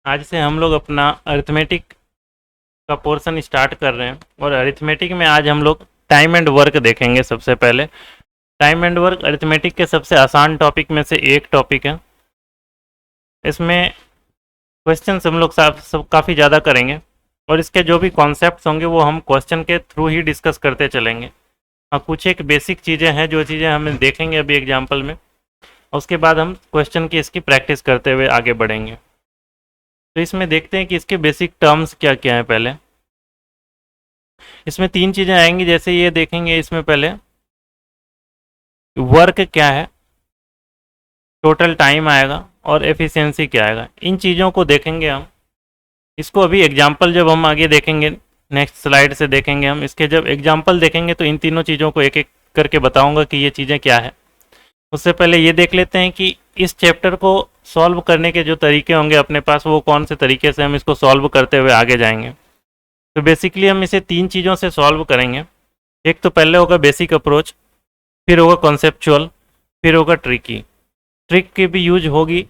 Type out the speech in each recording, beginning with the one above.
आज से हम लोग अपना अरिथमेटिक का पोर्शन स्टार्ट कर रहे हैं और अरिथमेटिक में आज हम लोग टाइम एंड वर्क देखेंगे। सबसे पहले टाइम एंड वर्क अरिथमेटिक के सबसे आसान टॉपिक में से एक टॉपिक है। इसमें क्वेश्चंस हम लोग सब काफ़ी ज़्यादा करेंगे और इसके जो भी कॉन्सेप्ट्स होंगे वो हम क्वेश्चन के थ्रू ही डिस्कस करते चलेंगे। हाँ, कुछ एक बेसिक चीज़ें हैं जो चीज़ें हम देखेंगे अभी एग्जाम्पल में, उसके बाद हम क्वेश्चन की इसकी प्रैक्टिस करते हुए आगे बढ़ेंगे। तो इसमें देखते हैं कि इसके बेसिक टर्म्स क्या क्या हैं। पहले इसमें तीन चीज़ें आएंगी, जैसे ये देखेंगे इसमें पहले वर्क क्या है, टोटल टाइम आएगा और एफिशिएंसी क्या आएगा। इन चीज़ों को देखेंगे हम। इसको अभी एग्जाम्पल जब हम आगे देखेंगे, नेक्स्ट स्लाइड से देखेंगे हम, इसके जब एग्जाम्पल देखेंगे तो इन तीनों चीज़ों को एक एक करके बताऊंगा कि ये चीज़ें क्या है। उससे पहले ये देख लेते हैं कि इस चैप्टर को सॉल्व करने के जो तरीके होंगे अपने पास, वो कौन से तरीके से हम इसको सॉल्व करते हुए आगे जाएंगे। तो बेसिकली हम इसे तीन चीज़ों से सॉल्व करेंगे। एक तो पहले होगा बेसिक अप्रोच, फिर होगा कॉन्सेप्चुअल, फिर होगा ट्रिकी। ट्रिक की भी यूज होगी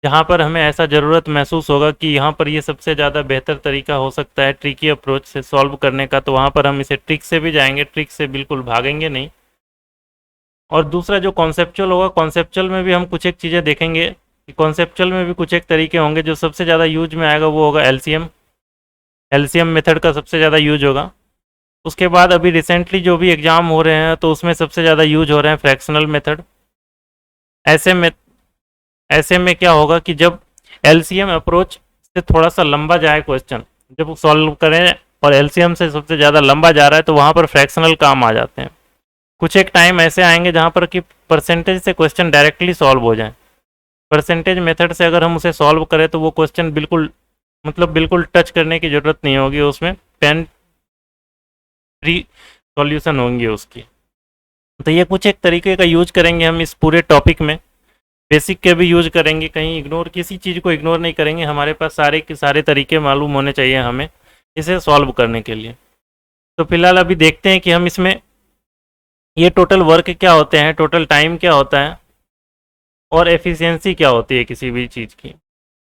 जहाँ पर हमें ऐसा ज़रूरत महसूस होगा कि यहाँ पर ये सबसे ज़्यादा बेहतर तरीका हो सकता है ट्रिकी अप्रोच से सॉल्व करने का, तो वहाँ पर हम इसे ट्रिक से भी जाएंगे, ट्रिक से बिल्कुल भागेंगे नहीं। और दूसरा जो कॉन्सेप्चुअल होगा, कॉन्सेप्चुअल में भी हम कुछ एक चीज़ें देखेंगे कि कॉन्सेप्चुअल में भी कुछ एक तरीके होंगे। जो सबसे ज़्यादा यूज में आएगा वो होगा एलसीएम। एलसीएम मेथड का सबसे ज़्यादा यूज होगा। उसके बाद अभी रिसेंटली जो भी एग्ज़ाम हो रहे हैं तो उसमें सबसे ज़्यादा यूज हो रहे हैं फ्रैक्शनल मेथड। ऐसे में क्या होगा कि जब एलसीएम अप्रोच से थोड़ा सा लंबा जाए क्वेश्चन, जब सॉल्व करें और एलसीएम से सबसे ज़्यादा लंबा जा रहा है तो वहाँ पर फ्रैक्शनल काम आ जाते हैं। कुछ एक टाइम ऐसे आएंगे जहाँ पर कि परसेंटेज से क्वेश्चन डायरेक्टली सॉल्व हो जाए। परसेंटेज मेथड से अगर हम उसे सॉल्व करें तो वो क्वेश्चन बिल्कुल टच करने की ज़रूरत नहीं होगी, उसमें पेन फ्री सॉल्यूशन होंगी उसकी। तो ये कुछ एक तरीके का यूज करेंगे हम इस पूरे टॉपिक में। बेसिक के भी यूज करेंगे, कहीं किसी चीज़ को इग्नोर नहीं करेंगे। हमारे पास सारे के सारे तरीके मालूम होने चाहिए हमें इसे सॉल्व करने के लिए। तो फिलहाल अभी देखते हैं कि हम इसमें ये टोटल वर्क क्या होते हैं, टोटल टाइम क्या होता है और एफिशिएंसी क्या होती है किसी भी चीज़ की।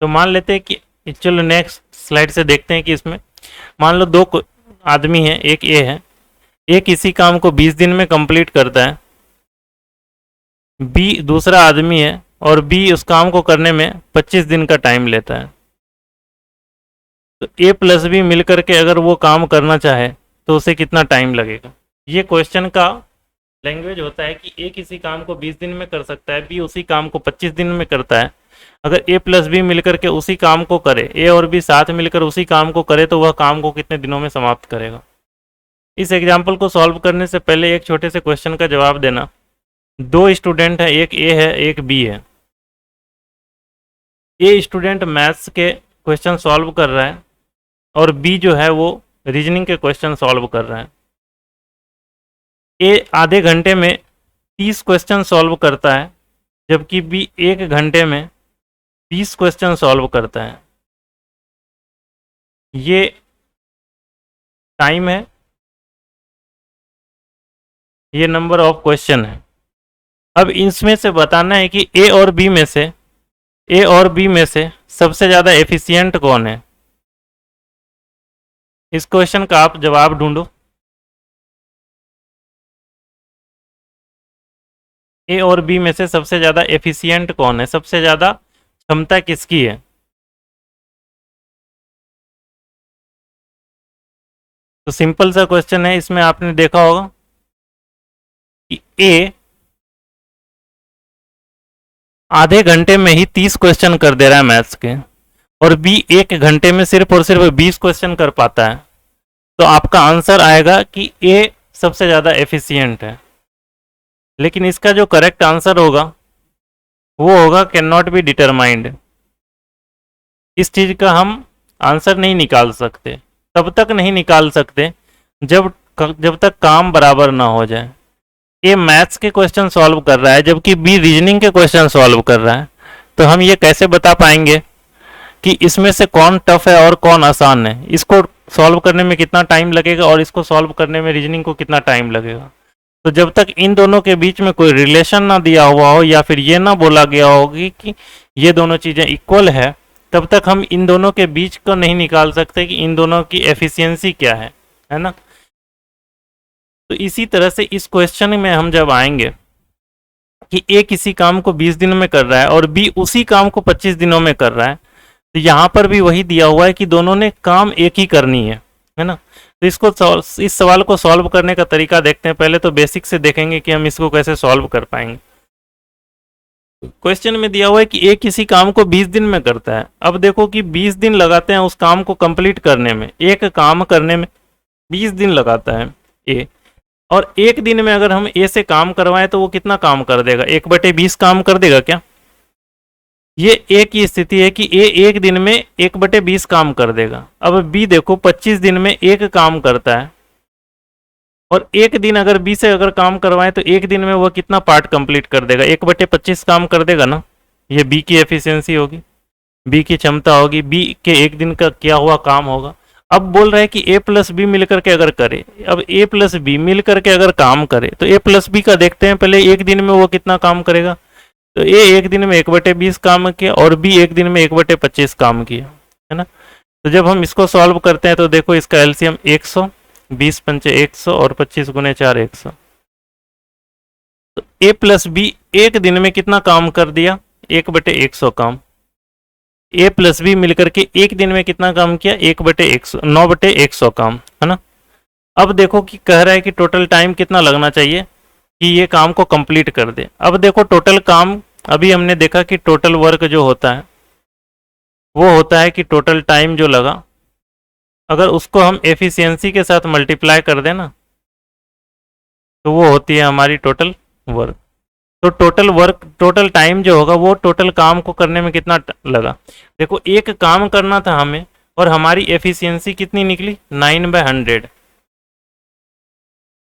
तो मान लेते हैं कि चलो नेक्स्ट स्लाइड से देखते हैं कि इसमें मान लो दो आदमी हैं, एक ए है, ए किसी काम को 20 दिन में कंप्लीट करता है, बी दूसरा आदमी है और बी उस काम को करने में 25 दिन का टाइम लेता है। तो ए प्लस बी मिलकर के अगर वो काम करना चाहे तो उसे कितना टाइम लगेगा। ये क्वेश्चन का लैंग्वेज होता है कि ए किसी काम को 20 दिन में कर सकता है, बी उसी काम को 25 दिन में करता है। अगर ए प्लस बी मिलकर के उसी काम को करे, ए और बी साथ मिलकर उसी काम को करे, तो वह काम को कितने दिनों में समाप्त करेगा। इस एग्जाम्पल को सॉल्व करने से पहले एक छोटे से क्वेश्चन का जवाब देना। दो स्टूडेंट हैं, एक ए है एक बी है। ए स्टूडेंट मैथ्स के क्वेश्चन सॉल्व कर रहा है और बी जो है वो रीजनिंग के क्वेश्चन सॉल्व कर रहा है। ए आधे घंटे में 30 क्वेश्चन सॉल्व करता है, जबकि बी 1 घंटे में 20 क्वेश्चन सॉल्व करता है। ये टाइम है, ये नंबर ऑफ क्वेश्चन है। अब इसमें से बताना है कि ए और बी में से सबसे ज़्यादा एफिशिएंट कौन है। इस क्वेश्चन का आप जवाब ढूंढो। ए और बी में से सबसे ज़्यादा एफिशिएंट कौन है, सबसे ज़्यादा क्षमता किसकी है। तो सिंपल सा क्वेश्चन है। इसमें आपने देखा होगा कि ए आधे घंटे में ही 30 क्वेश्चन कर दे रहा है मैथ्स के और बी 1 घंटे में सिर्फ और सिर्फ 20 क्वेश्चन कर पाता है। तो आपका आंसर आएगा कि ए सबसे ज़्यादा एफिशिएंट है। लेकिन इसका जो करेक्ट आंसर होगा वो होगा कैन नॉट बी डिटरमाइंड। इस चीज़ का हम आंसर नहीं निकाल सकते, तब तक नहीं निकाल सकते जब तक काम बराबर ना हो जाए। ए मैथ्स के क्वेश्चन सॉल्व कर रहा है जबकि बी रीजनिंग के क्वेश्चन सॉल्व कर रहा है। तो हम ये कैसे बता पाएंगे कि इसमें से कौन टफ है और कौन आसान है, इसको सॉल्व करने में कितना टाइम लगेगा और इसको सॉल्व करने में रीजनिंग को कितना टाइम लगेगा। तो जब तक इन दोनों के बीच में कोई रिलेशन ना दिया हुआ हो या फिर ये ना बोला गया होगी कि ये दोनों चीज़ें इक्वल है, तब तक हम इन दोनों के बीच को नहीं निकाल सकते कि इन दोनों की एफिशिएंसी क्या है ना। तो इसी तरह से इस क्वेश्चन में हम जब आएंगे कि ए किसी काम को 20 दिनों में कर रहा है और बी उसी काम को 25 दिनों में कर रहा है, तो यहाँ पर भी वही दिया हुआ है कि दोनों ने काम एक ही करनी है ना। तो इस सवाल को सॉल्व करने का तरीका देखते हैं। पहले तो बेसिक से देखेंगे कि हम इसको कैसे सॉल्व कर पाएंगे। क्वेश्चन में दिया हुआ है कि ए किसी काम को 20 दिन में करता है। अब देखो कि 20 दिन लगाते हैं उस काम को कंप्लीट करने में, एक काम करने में 20 दिन लगाता है ए, और एक दिन में अगर हम ए से काम करवाएं तो वो कितना काम कर देगा, 1/20 काम कर देगा क्या? ये ए की स्थिति है कि ए एक दिन में 1/20 काम कर देगा। अब बी देखो 25 दिन में एक काम करता है, और एक दिन अगर बी से अगर काम करवाएं तो एक दिन में वो कितना पार्ट कंप्लीट कर देगा, 1/25 काम कर देगा ना। ये बी की एफिशिएंसी होगी, बी की क्षमता होगी, बी के एक दिन का किया हुआ काम होगा। अब बोल रहा है कि ए प्लस बी मिलकर के अगर करे, अब ए प्लस बी मिलकर के अगर काम करे तो ए प्लस बी का देखते हैं पहले, एक दिन में वो कितना काम करेगा। तो ए एक दिन में 1/20 काम किया और बी एक दिन में 1/25 काम किया, है ना। तो जब हम इसको सॉल्व करते हैं तो देखो इसका एलसीएम 100, 20 पंचे 100 और 25 गुने 4 100। तो ए प्लस बी एक दिन में कितना काम कर दिया, 1/100 काम। ए प्लस बी मिलकर के एक दिन में कितना काम किया, 1/100, 9/100 काम, है ना। अब देखो कि कह रहा है कि टोटल टाइम कितना लगना चाहिए कि ये काम को कंप्लीट कर दे। अब देखो टोटल काम, अभी हमने देखा कि टोटल वर्क जो होता है वो होता है कि टोटल टाइम जो लगा, अगर उसको हम एफिशिएंसी के साथ मल्टीप्लाई कर दें ना तो वो होती है हमारी टोटल वर्क। तो टोटल वर्क, टोटल टाइम जो होगा वो टोटल काम को करने में कितना लगा। देखो एक काम करना था हमें और हमारी एफिशिएंसी कितनी निकली, 9/100।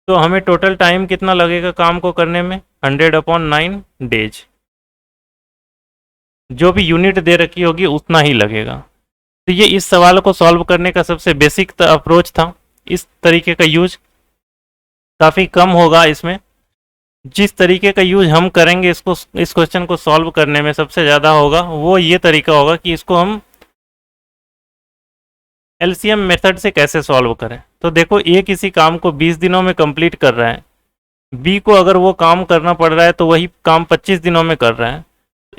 तो हमें टोटल टाइम कितना लगेगा काम को करने में, 100/9 डेज। जो भी यूनिट दे रखी होगी उतना ही लगेगा। तो ये इस सवाल को सॉल्व करने का सबसे बेसिक अप्रोच था। इस तरीके का यूज काफ़ी कम होगा इसमें। जिस तरीके का यूज हम करेंगे इसको, इस क्वेश्चन को सॉल्व करने में सबसे ज़्यादा होगा, वो ये तरीका होगा कि इसको हम एलसीएम मेथड से कैसे सॉल्व करें। तो देखो ए किसी काम को 20 दिनों में कंप्लीट कर रहा है, बी को अगर वो काम करना पड़ रहा है तो वही काम 25 दिनों में कर रहा है।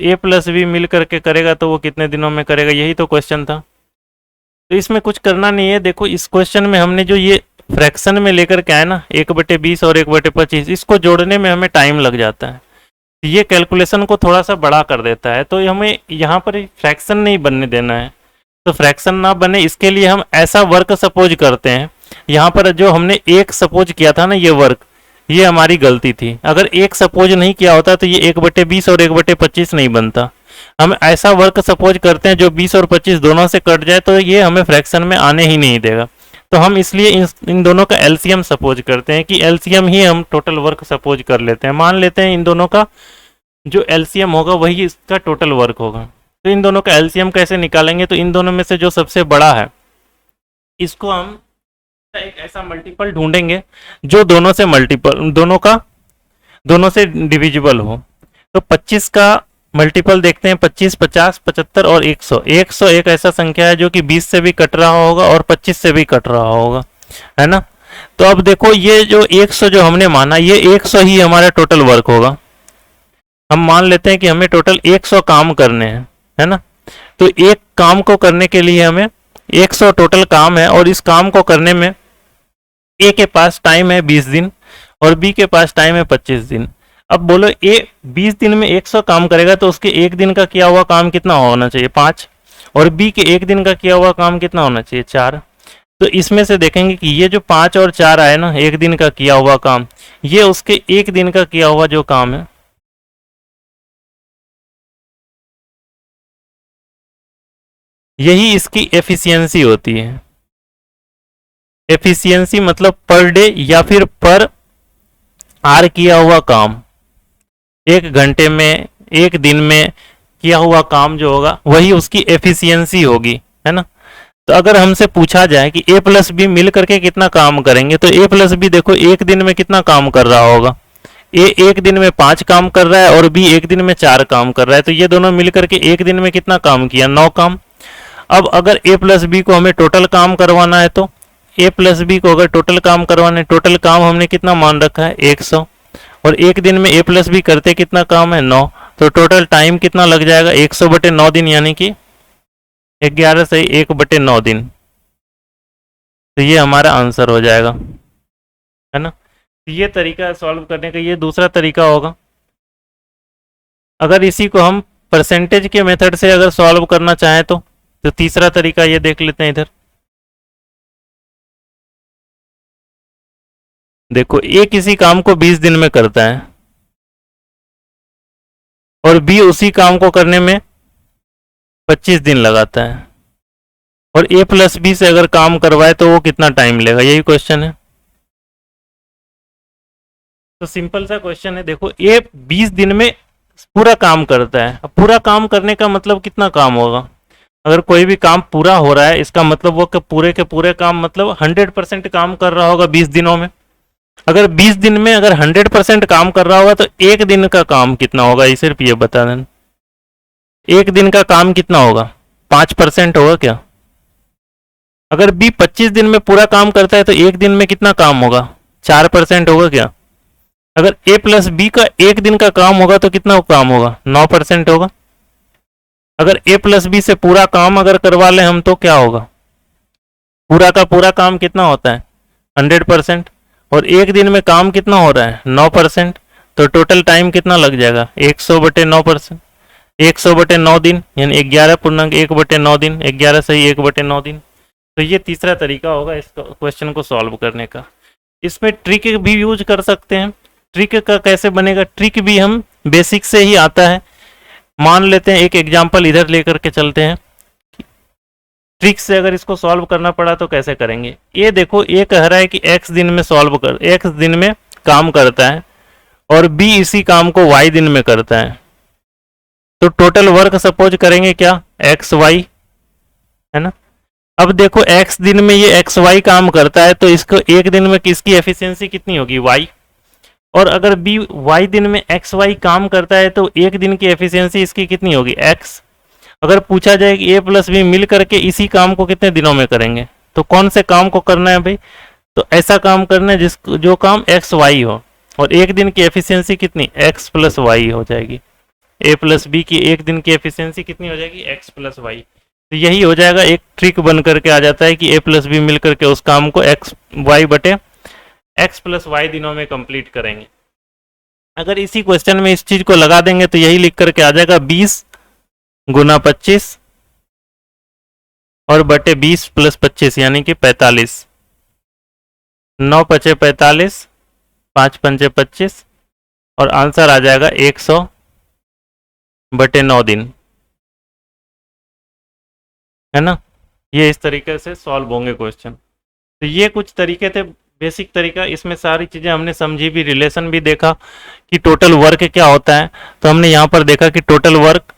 ए प्लस बी मिल करके करेगा तो वो कितने दिनों में करेगा, यही तो क्वेश्चन था। तो इसमें कुछ करना नहीं है। देखो इस क्वेश्चन में हमने जो ये फ्रैक्शन में लेकर के आए ना, 1/20 और 1/25, इसको जोड़ने में हमें टाइम लग जाता है। ये कैलकुलेशन को थोड़ा सा बड़ा कर देता है। तो हमें यहाँ पर फ्रैक्शन नहीं बनने देना है। तो फ्रैक्शन ना बने इसके लिए हम ऐसा वर्क सपोज करते हैं। यहाँ पर जो हमने एक सपोज किया था ना, ये वर्क, ये हमारी गलती थी। अगर एक सपोज नहीं किया होता तो ये 1/20 और 1/25 नहीं बनता। हम ऐसा वर्क सपोज करते हैं जो 20 और 25 दोनों से कट जाए, तो ये हमें फ्रैक्शन में आने ही नहीं देगा। तो हम इसलिए इन दोनों का एलसीएम सपोज करते हैं कि एलसीएम ही हम टोटल वर्क सपोज कर लेते हैं। मान लेते हैं इन दोनों का जो एलसीएम होगा वही इसका टोटल वर्क होगा। तो इन दोनों का एलसीएम कैसे निकालेंगे, तो इन दोनों में से जो सबसे बड़ा है इसको हम एक ऐसा मल्टीपल ढूंढेंगे जो दोनों से मल्टीपल, दोनों से डिविजिबल हो। तो 25 का मल्टीपल देखते हैं, 25, 50, 75 और 100। 100 एक ऐसा संख्या है जो कि 20 से भी कट रहा होगा और 25 से भी कट रहा होगा, है ना। तो अब देखो ये जो 100 जो हमने माना, ये 100 ही हमारा टोटल वर्क होगा। हम मान लेते हैं कि हमें टोटल 100 काम करने हैं, है ना। तो एक काम को करने के लिए हमें 100 टोटल काम है, और इस काम को करने में ए के पास टाइम है 20 दिन और बी के पास टाइम है 25 दिन। अब बोलो ए 20 दिन में 100 काम करेगा तो उसके एक दिन का किया हुआ काम कितना होना चाहिए, 5, और बी के एक दिन का किया हुआ काम कितना होना चाहिए, 4। तो इसमें से देखेंगे कि ये जो 5 और 4 आए ना, एक दिन का किया हुआ काम, ये उसके एक दिन का किया हुआ जो काम है, यही इसकी एफिशिएंसी होती है। एफिशिएंसी मतलब पर डे या फिर पर आर किया हुआ काम, एक घंटे में, एक दिन में किया हुआ काम जो होगा वही उसकी एफिशिएंसी होगी, है ना। तो अगर हमसे पूछा जाए कि ए प्लस बी मिल करके कितना काम करेंगे, तो ए प्लस बी देखो एक दिन में कितना काम कर रहा होगा। ए एक दिन में 5 काम कर रहा है और बी एक दिन में 4 काम कर रहा है। तो ये दोनों मिल करके एक दिन में कितना काम किया, 9 काम। अब अगर ए प्लस बी को हमें टोटल काम करवाना है तो ए प्लस बी को अगर टोटल काम करवाना है, टोटल काम हमने कितना मान रखा है 100, और एक दिन में ए प्लस बी करते कितना काम है 9, तो टोटल टाइम कितना लग जाएगा 100/9 दिन, यानी कि 11 से 1/9 दिन। तो ये हमारा आंसर हो जाएगा, है ना। तो ये तरीका सॉल्व करने का, ये दूसरा तरीका होगा। अगर इसी को हम परसेंटेज के मेथड से अगर सॉल्व करना चाहें तो तीसरा तरीका ये देख लेते हैं। इधर देखो, ए किसी काम को 20 दिन में करता है और बी उसी काम को करने में 25 दिन लगाता है, और ए प्लस बी से अगर काम करवाए तो वो कितना टाइम लेगा, यही क्वेश्चन है। तो सिंपल सा क्वेश्चन है। देखो, ए 20 दिन में पूरा काम करता है। अब पूरा काम करने का मतलब कितना काम होगा। अगर कोई भी काम पूरा हो रहा है, इसका मतलब वो पूरे के पूरे काम, मतलब 100% काम कर रहा होगा 20 दिनों में। अगर 20 दिन में अगर 100% काम कर रहा होगा तो एक दिन का काम कितना होगा, ये सिर्फ ये बता देना। एक दिन का काम कितना होगा, 5% होगा क्या। अगर बी 25 दिन में पूरा काम करता है तो एक दिन में कितना काम होगा, 4% होगा क्या। अगर ए प्लस बी का एक दिन का काम होगा तो कितना काम होगा, 9% होगा। अगर ए प्लस बी से पूरा काम अगर करवा लें हम तो क्या होगा, पूरा का पूरा काम कितना होता है 100%, और एक दिन में काम कितना हो रहा है 9%, तो टोटल टाइम कितना लग जाएगा 100/9%, 100/9 दिन, यानी 11.1/9 दिन, 11 से ही 1/9 दिन। तो ये तीसरा तरीका होगा इस क्वेश्चन को सॉल्व करने का। इसमें ट्रिक भी यूज कर सकते हैं। ट्रिक का कैसे बनेगा, ट्रिक भी हम बेसिक से ही आता है। मान लेते हैं एक एग्जांपल इधर लेकर के चलते हैं। ट्रिक से अगर इसको सॉल्व करना पड़ा तो कैसे करेंगे। ये देखो, ये कह रहा है कि x दिन में x दिन में काम करता है और b इसी काम को y दिन में करता है, तो टोटल वर्क सपोज करेंगे क्या xy, है ना। अब देखो, x दिन में ये xy काम करता है तो इसको एक दिन में किसकी एफिशिएंसी कितनी होगी y, और अगर b y दिन में xy काम करता है तो एक दिन की एफिशिएंसी इसकी कितनी होगी x। अगर पूछा जाए कि a प्लस बी मिल करके इसी काम को कितने दिनों में करेंगे, तो कौन से काम को करना है भाई, तो ऐसा काम करना है जो काम एक्स वाई हो, और एक दिन की एफिशिएंसी कितनी x प्लस वाई हो जाएगी। a प्लस बी की एक दिन की एफिशिएंसी कितनी हो जाएगी x प्लस वाई। तो यही हो जाएगा, एक ट्रिक बन करके आ जाता है कि a प्लस बी मिल करके उस काम को x प्लस वाई दिनों में कंप्लीट करेंगे। अगर इसी क्वेश्चन में इस चीज को लगा देंगे तो यही लिख करके आ जाएगा 20 गुना 25 और बटे 20 प्लस 25 यानी कि 45, 9 पचे 45, 5 पंचे 25, और आंसर आ जाएगा 100/9 दिन, है ना। ये इस तरीके से सॉल्व होंगे क्वेश्चन। तो ये कुछ तरीके थे, बेसिक तरीका। इसमें सारी चीज़ें हमने समझी भी, रिलेशन भी देखा कि टोटल वर्क क्या होता है। तो हमने यहाँ पर देखा कि total work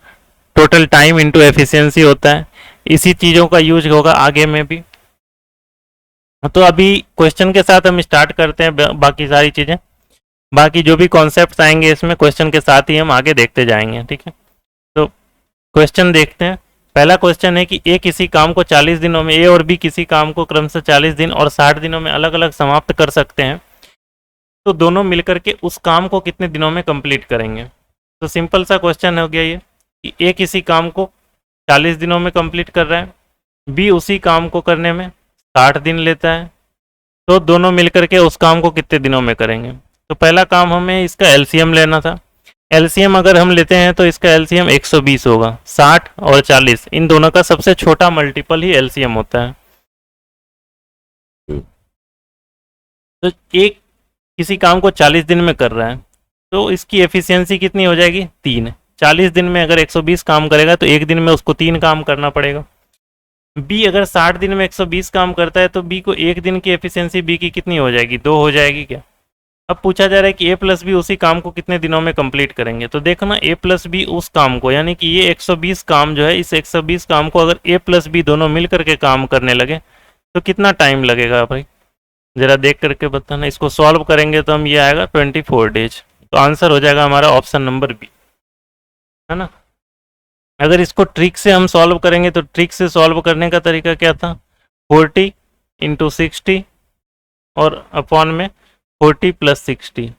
total time into efficiency होता है। इसी चीज़ों का यूज होगा आगे में भी। तो अभी क्वेश्चन के साथ हम स्टार्ट करते हैं बाकी सारी चीज़ें। बाकी जो भी कॉन्सेप्ट्स आएंगे इसमें क्वेश्चन के साथ ही हम आगे देखते जाएंगे, ठीक है। तो क्वेश्चन देखते हैं। पहला क्वेश्चन है कि ए किसी काम को 40 दिनों में, ए और बी किसी काम को क्रमशः 40 दिन और 60 दिनों में अलग अलग समाप्त कर सकते हैं, तो दोनों मिलकर के उस काम को कितने दिनों में कंप्लीट करेंगे। तो सिंपल सा क्वेश्चन हो गया ये कि ए किसी काम को 40 दिनों में कंप्लीट कर रहा है, बी उसी काम को करने में 60 दिन लेता है, तो दोनों मिलकर के उस काम को कितने दिनों में करेंगे। तो पहला काम हमें इसका एलसीएम लेना था। एलसीएम अगर हम लेते हैं तो इसका एलसीएम 120 होगा। 60 और 40 इन दोनों का सबसे छोटा मल्टीपल ही एलसीएम होता है। तो एक किसी काम को 40 दिन में कर रहा है तो इसकी एफिशिएंसी कितनी हो जाएगी 3। 40 दिन में अगर 120 काम करेगा तो एक दिन में उसको 3 काम करना पड़ेगा। बी अगर 60 दिन में 120 काम करता है तो बी को एक दिन की एफिशिएंसी बी की कितनी हो जाएगी 2 हो जाएगी क्या। अब पूछा जा रहा है कि ए प्लस बी उसी काम को कितने दिनों में कंप्लीट करेंगे। तो देखो ना, ए प्लस बी उस काम को, यानी कि ये 120 काम जो है, इस 120 काम को अगर ए प्लस बी दोनों मिल करके काम करने लगे तो कितना टाइम लगेगा भाई, जरा देख करके बताना। इसको सॉल्व करेंगे तो हम ये आएगा 24 डेज। तो आंसर हो जाएगा हमारा ऑप्शन नंबर बी, है ना। अगर इसको ट्रिक से हम सॉल्व करेंगे तो ट्रिक से सॉल्व करने का तरीका क्या था, 40 इंटू 60 और अपॉन में 40 प्लस 60।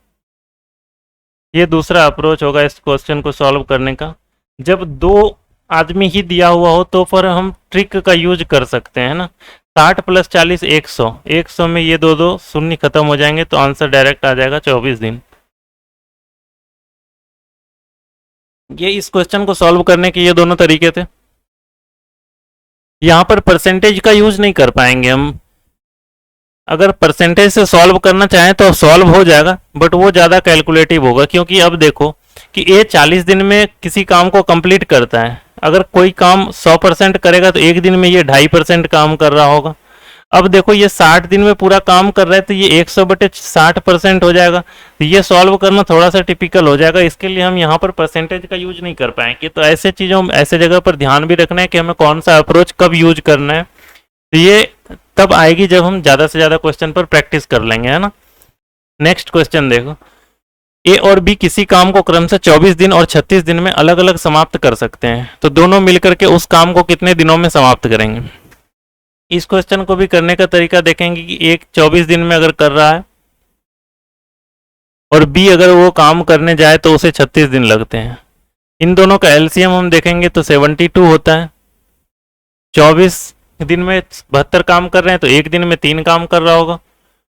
ये दूसरा अप्रोच होगा इस क्वेश्चन को सॉल्व करने का। जब दो आदमी ही दिया हुआ हो तो फिर हम ट्रिक का यूज कर सकते हैं ना। 60 प्लस 40 100, 100 में ये दो दो शून्य खत्म हो जाएंगे तो आंसर डायरेक्ट आ जाएगा 24 दिन। ये इस क्वेश्चन को सॉल्व करने के ये दोनों तरीके थे। यहाँ पर परसेंटेज का यूज नहीं कर पाएंगे हम। अगर परसेंटेज से सॉल्व करना चाहें तो सॉल्व हो जाएगा, बट वो ज़्यादा कैलकुलेटिव होगा, क्योंकि अब देखो कि ये 40 दिन में किसी काम को कंप्लीट करता है। अगर कोई काम 100% करेगा तो एक दिन में ये 2.5% काम कर रहा होगा। अब देखो ये 60 दिन में पूरा काम कर रहा है तो ये 100/60% हो जाएगा। तो ये सॉल्व करना थोड़ा सा टिपिकल हो जाएगा, इसके लिए हम यहाँ पर परसेंटेज का यूज नहीं कर पाएंगे। तो ऐसे चीज़ों ऐसे जगह पर ध्यान भी रखना है कि हमें कौन सा अप्रोच कब यूज करना है। तो ये तब आएगी जब हम ज़्यादा से ज़्यादा क्वेश्चन पर प्रैक्टिस कर लेंगे, है ना। नेक्स्ट क्वेश्चन देखो, ए और बी किसी काम को क्रम से 24 दिन और 36 दिन में अलग अलग समाप्त कर सकते हैं, तो दोनों मिलकर के उस काम को कितने दिनों में समाप्त करेंगे। इस क्वेश्चन को भी करने का तरीका देखेंगे कि एक 24 दिन में अगर कर रहा है और बी अगर वो काम करने जाए तो उसे 36 दिन लगते हैं। इन दोनों का एलसीएम हम देखेंगे तो 72 होता है। 24 दिन में 72 काम कर रहे हैं तो एक दिन में 3 काम कर रहा होगा,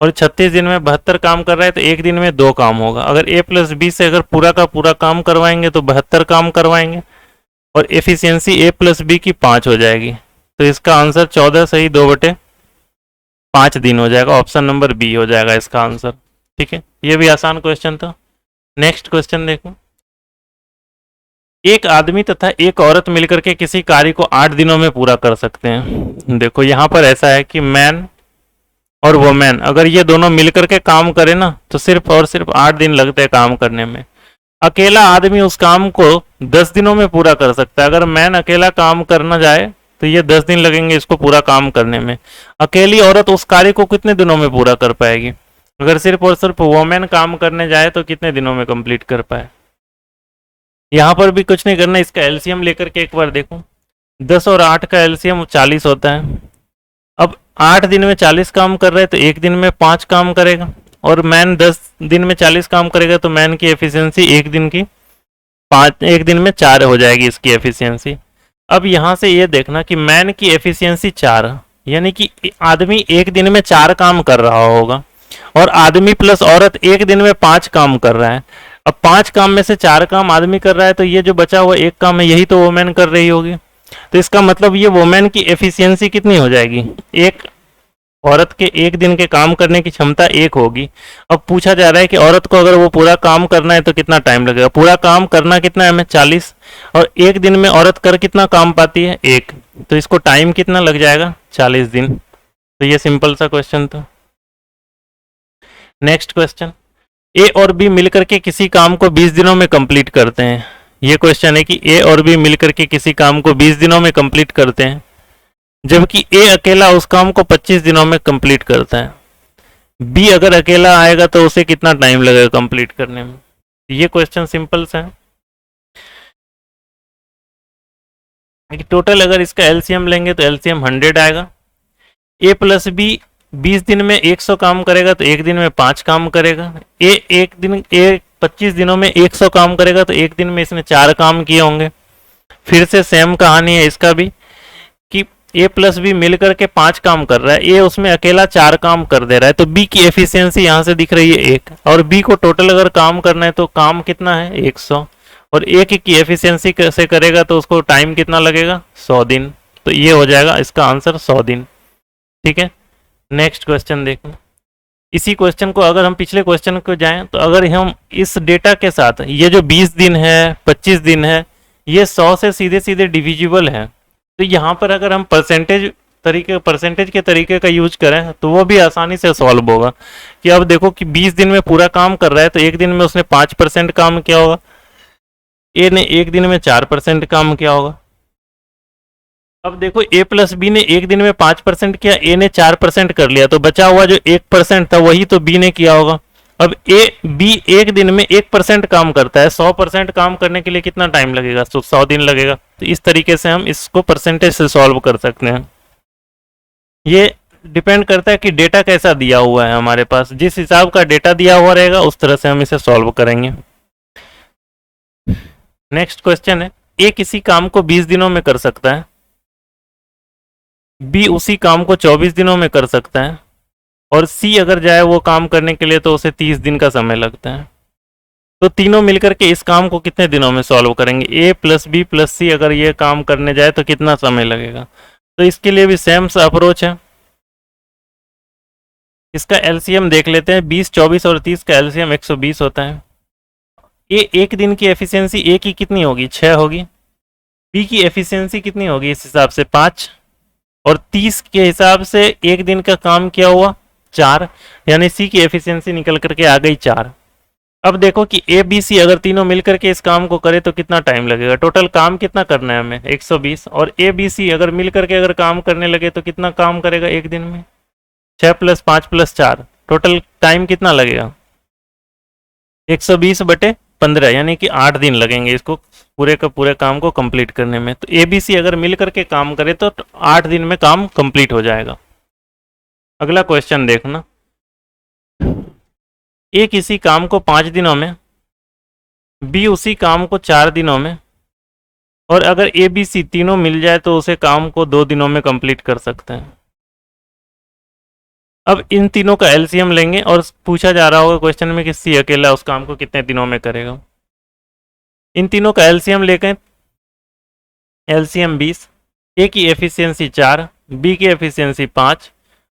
और 36 दिन में 72 काम कर रहा है तो एक दिन में 2 काम होगा। अगर ए प्लस बी से अगर पूरा का पूरा काम करवाएंगे तो 72 काम करवाएंगे, और एफिशिएंसी ए प्लस बी की 5 हो जाएगी। तो इसका आंसर 14 सही 2/5 दिन हो जाएगा। ऑप्शन नंबर बी हो जाएगा इसका आंसर। ठीक है, ये भी आसान क्वेश्चन था। नेक्स्ट क्वेश्चन देखो, एक आदमी तथा एक औरत मिलकर के किसी कार्य को 8 दिनों में पूरा कर सकते हैं। देखो यहाँ पर ऐसा है कि मैन और वुमेन अगर ये दोनों मिलकर के काम करें ना तो सिर्फ और सिर्फ 8 दिन लगते हैं काम करने में। अकेला आदमी उस काम को 10 दिनों में पूरा कर सकता है। अगर मैन अकेला काम करना जाए तो ये 10 दिन लगेंगे इसको पूरा काम करने में। अकेली औरत उस कार्य को कितने दिनों में पूरा कर पाएगी। अगर सिर्फ और सिर्फ वुमेन काम करने जाए तो कितने दिनों में कंप्लीट कर पाए। यहाँ पर भी कुछ नहीं करना, इसका एलसीएम लेकर के एक बार देखो। 10 और 8 का एलसीएम 40 होता है। अब 8 दिन में 40 काम कर रहे हैं तो एक दिन में 5 काम करेगा, और मैन 10 दिन में 40 काम करेगा तो मैन की एफिशिएंसी एक दिन में 4 हो जाएगी इसकी एफिशिएंसी। अब यहाँ से ये देखना कि मैन की एफिशिएंसी 4, यानी कि आदमी एक दिन में 4 काम कर रहा होगा, और आदमी प्लस औरत एक दिन में 5 काम कर रहा है। अब 5 काम में से 4 काम आदमी कर रहा है तो ये जो बचा हुआ एक काम है यही तो वुमेन कर रही होगी। तो इसका मतलब ये वुमेन की एफिशिएंसी कितनी हो जाएगी, एक औरत के एक दिन के काम करने की क्षमता 1 होगी। अब पूछा जा रहा है कि औरत को अगर वो पूरा काम करना है तो कितना टाइम लगेगा। पूरा काम करना कितना है हमें 40, और एक दिन में औरत कर कितना काम पाती है 1, तो इसको टाइम कितना लग जाएगा 40 दिन। तो ये सिंपल सा क्वेश्चन था। नेक्स्ट क्वेश्चन, ए और बी मिलकर के किसी काम को 20 दिनों में कंप्लीट करते हैं। ये क्वेश्चन है कि ए और बी मिलकर के किसी काम को 20 दिनों में कंप्लीट करते हैं, जबकि ए अकेला उस काम को 25 दिनों में कंप्लीट करता है। बी अगर अकेला आएगा तो उसे कितना टाइम लगेगा कंप्लीट करने में। ये क्वेश्चन सिंपल सा है। टोटल अगर इसका एलसीएम लेंगे तो एलसीएम 100 आएगा। ए प्लस बी 20 दिन में 100 काम करेगा तो एक दिन में 5 काम करेगा। ए 25 दिनों में 100 काम करेगा तो एक दिन में इसने 4 काम किए होंगे। फिर से सेम कहानी है इसका भी कि ए प्लस बी मिलकर के 5 काम कर रहा है, ए उसमें अकेला 4 काम कर दे रहा है, तो बी की एफिशिएंसी यहाँ से दिख रही है 1, और बी को टोटल अगर काम करना है तो काम कितना है 100, और एक की एफिशिएंसी से करेगा तो उसको टाइम कितना लगेगा 100 दिन। तो ये हो जाएगा इसका आंसर 100 दिन। ठीक है, नेक्स्ट क्वेश्चन देखो। इसी क्वेश्चन को अगर हम पिछले क्वेश्चन को जाएं तो अगर हम इस डेटा के साथ ये जो 20 दिन है 25 दिन है ये 100 से सीधे सीधे डिविजिबल है, तो यहाँ पर अगर हम परसेंटेज के तरीके का यूज करें तो वो भी आसानी से सॉल्व होगा। कि अब देखो कि 20 दिन में पूरा काम कर रहा है तो एक दिन में उसने 5% काम किया होगा, ए ने एक दिन में 4% काम किया होगा। अब देखो ए प्लस बी ने एक दिन में 5% किया, ए ने 4% कर लिया, तो बचा हुआ जो 1% था वही तो बी ने किया होगा। अब बी एक दिन में 1% काम करता है, 100% काम करने के लिए कितना टाइम लगेगा? तो 100 दिन लगेगा। तो इस तरीके से हम इसको परसेंटेज से सॉल्व कर सकते हैं। ये डिपेंड करता है कि डेटा कैसा दिया हुआ है हमारे पास। जिस हिसाब का डेटा दिया हुआ रहेगा उस तरह से हम इसे सॉल्व करेंगे। नेक्स्ट क्वेश्चन है, ए किसी काम को 20 दिनों में कर सकता है, बी उसी काम को 24 दिनों में कर सकता है, और सी अगर जाए वो काम करने के लिए तो उसे 30 दिन का समय लगता है। तो तीनों मिलकर के इस काम को कितने दिनों में सॉल्व करेंगे? ए प्लस बी प्लस सी अगर ये काम करने जाए तो कितना समय लगेगा? तो इसके लिए भी सेम सा अप्रोच है। इसका एलसीएम देख लेते हैं। 20, 24 और 30 का एलसीएम 120 होता है। ए एक दिन की एफिशिएंसी ए की कितनी होगी? 6 होगी। बी की एफिशिएंसी कितनी होगी इस हिसाब से? 5। और 30 के हिसाब से एक दिन का काम क्या हुआ? 4। यानी सी की एफिशिएंसी निकल करके आ गई 4। अब देखो कि ए बी सी अगर तीनों मिलकर के इस काम को करे तो कितना टाइम लगेगा? टोटल काम कितना करना है हमें? 120। और ए बी सी अगर मिलकर के अगर काम करने लगे तो कितना काम करेगा एक दिन में? 6 + 5 + 4, टोटल टाइम कितना लगेगा? 120/15, यानी कि 8 दिन लगेंगे इसको पूरे का पूरे काम को कंप्लीट करने में। तो ए बी सी अगर मिल करके काम करे तो 8 दिन में काम कंप्लीट हो जाएगा। अगला क्वेश्चन देखना, ए किसी काम को 5 दिनों में, बी उसी काम को 4 दिनों में, और अगर ए बी सी तीनों मिल जाए तो उसे काम को 2 दिनों में कंप्लीट कर सकते हैं। अब इन तीनों का एलसीएम लेंगे और पूछा जा रहा होगा क्वेश्चन में कि सी अकेला उस काम को कितने दिनों में करेगा। इन तीनों का एलसीएम लेकर एलसीएम 20, ए की एफिशिएंसी 4, बी की एफिशिएंसी 5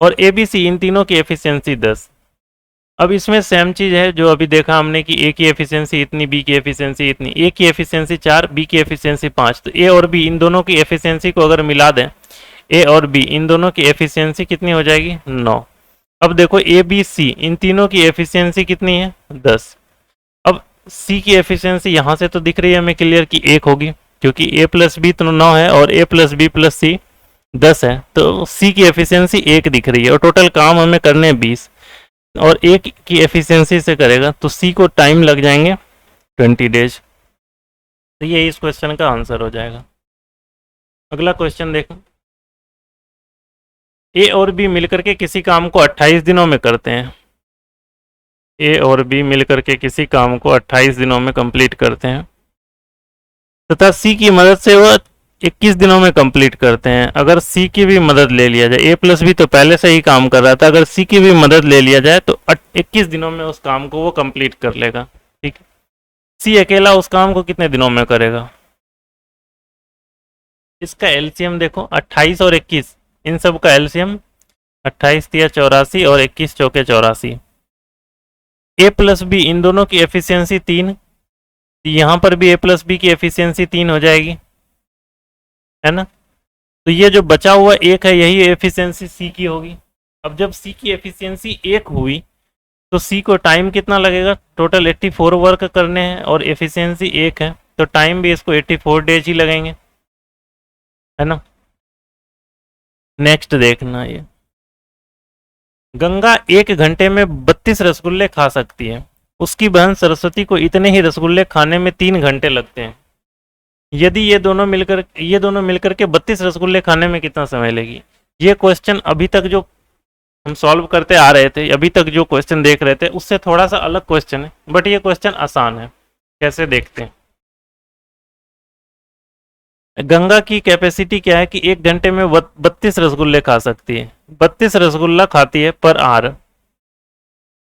और ए बी सी इन तीनों की एफिशिएंसी 10। अब इसमें सेम चीज़ है जो अभी देखा हमने कि ए की एफिशिएंसी इतनी, बी की एफिशिएंसी इतनी। ए की एफिशिएंसी 4, बी की एफिशिएंसी 5। तो ए और बी इन दोनों की एफिशिएंसी को अगर मिला दें, ए और बी इन दोनों की एफिशिएंसी कितनी हो जाएगी? 9। अब देखो ए बी सी इन तीनों की एफिशिएंसी कितनी है? 10। अब सी की एफिशिएंसी यहाँ से तो दिख रही है हमें क्लियर कि 1 होगी, क्योंकि ए प्लस बी तो 9 है और ए प्लस बी प्लस सी 10 है। तो सी की एफिशिएंसी 1 दिख रही है और टोटल काम हमें करने हैं 20, और एक की एफिशिएंसी से करेगा तो सी को टाइम लग जाएंगे 20 डेज। तो ये इस क्वेश्चन का आंसर हो जाएगा। अगला क्वेश्चन देखो, ए और बी मिलकर के किसी काम को 28 दिनों में करते हैं। ए और बी मिलकर के किसी काम को 28 दिनों में कंप्लीट करते हैं तथा सी की मदद से वह 21 दिनों में कंप्लीट करते हैं। अगर सी की भी मदद ले लिया जाए, ए प्लस बी तो पहले से ही काम कर रहा था, अगर सी की भी मदद ले लिया जाए तो 21 दिनों में उस काम को वो कंप्लीट कर लेगा। ठीक है, सी अकेला उस काम को कितने दिनों में करेगा? इसका एलसीएम देखो, 28 और 21 इन सब का एलसीएम 28 × 84 और 21 × 4 = 84। ए प्लस बी इन दोनों की एफिशिएंसी 3, यहाँ पर भी ए प्लस बी की एफिशिएंसी 3 हो जाएगी, है ना। तो ये जो बचा हुआ 1 है यही एफिशिएंसी सी की होगी। अब जब सी की एफिशिएंसी 1 हुई तो सी को टाइम कितना लगेगा? टोटल 84 वर्क करने हैं और एफिशिएंसी 1 है तो टाइम भी इसको 84 डेज ही लगेंगे, है ना। नेक्स्ट देखना, ये गंगा 1 घंटे में 32 रसगुल्ले खा सकती है, उसकी बहन सरस्वती को इतने ही रसगुल्ले खाने में 3 घंटे लगते हैं। यदि ये दोनों मिलकर के 32 रसगुल्ले खाने में कितना समय लेगी? ये क्वेश्चन अभी तक जो हम सॉल्व करते आ रहे थे, अभी तक जो क्वेश्चन देख रहे थे उससे थोड़ा सा अलग क्वेश्चन है, बट ये क्वेश्चन आसान है। कैसे देखते हैं, गंगा की कैपेसिटी क्या है कि 1 घंटे में 32 रसगुल्ले खा सकती है, 32 रसगुल्ला खाती है पर आर।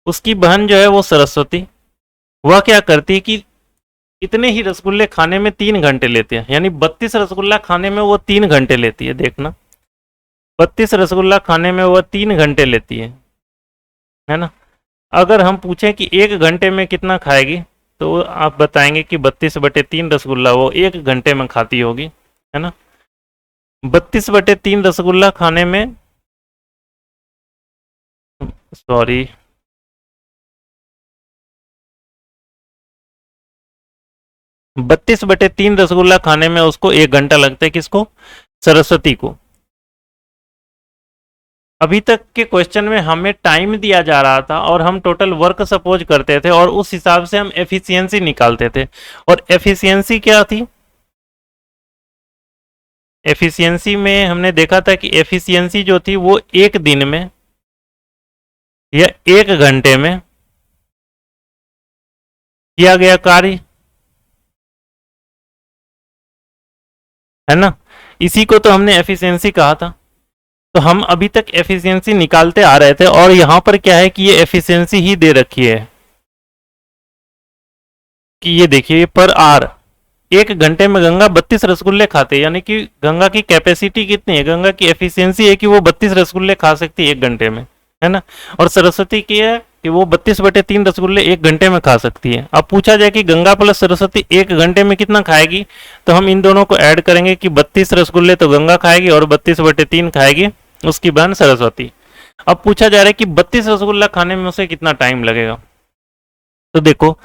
उसकी बहन जो है वो सरस्वती, वह क्या करती है कि इतने ही रसगुल्ले खाने में 3 घंटे लेते हैं, यानी 32 रसगुल्ला खाने में वो 3 घंटे लेती है। देखना, 32 रसगुल्ला खाने में वो 3 घंटे लेती है ना। अगर हम पूछें कि 1 घंटे में कितना खाएगी तो आप बताएंगे कि 32/3 रसगुल्ला वो 1 घंटे में खाती होगी, है ना। 32/3 रसगुल्ला खाने में, सॉरी 32/3 रसगुल्ला खाने में उसको 1 घंटा लगता है। किसको? सरस्वती को। अभी तक के क्वेश्चन में हमें टाइम दिया जा रहा था और हम टोटल वर्क सपोज करते थे और उस हिसाब से हम एफिशिएंसी निकालते थे। और एफिशिएंसी क्या थी? एफिशिएंसी में हमने देखा था कि एफिशिएंसी जो थी वो एक दिन में या एक घंटे में किया गया कार्य, है ना। इसी को तो हमने एफिशिएंसी कहा था। तो हम अभी तक एफिशिएंसी निकालते आ रहे थे और यहां पर क्या है कि ये एफिशिएंसी ही दे रखी है कि ये देखिए पर आर, एक घंटे में गंगा 32 रसगुल्ले खाते, यानी कि गंगा की कैपेसिटी कितनी है, गंगा की एफिशिएंसी है कि वो 32 रसगुल्ले खा सकती है एक घंटे में, है ना। और सरस्वती की है कि वो 32/3 रसगुल्ले एक घंटे में खा सकती है। अब पूछा जाए कि गंगा प्लस सरस्वती एक घंटे में कितना खाएगी, तो हम इन दोनों को ऐड करेंगे कि 32 रसगुल्ले तो गंगा खाएगी और 32/3 खाएगी उसकी बहन सरस्वती। अब पूछा जा रहा है कि 32 रसगुल्ला खाने में उसे कितना टाइम लगेगा। तो देखो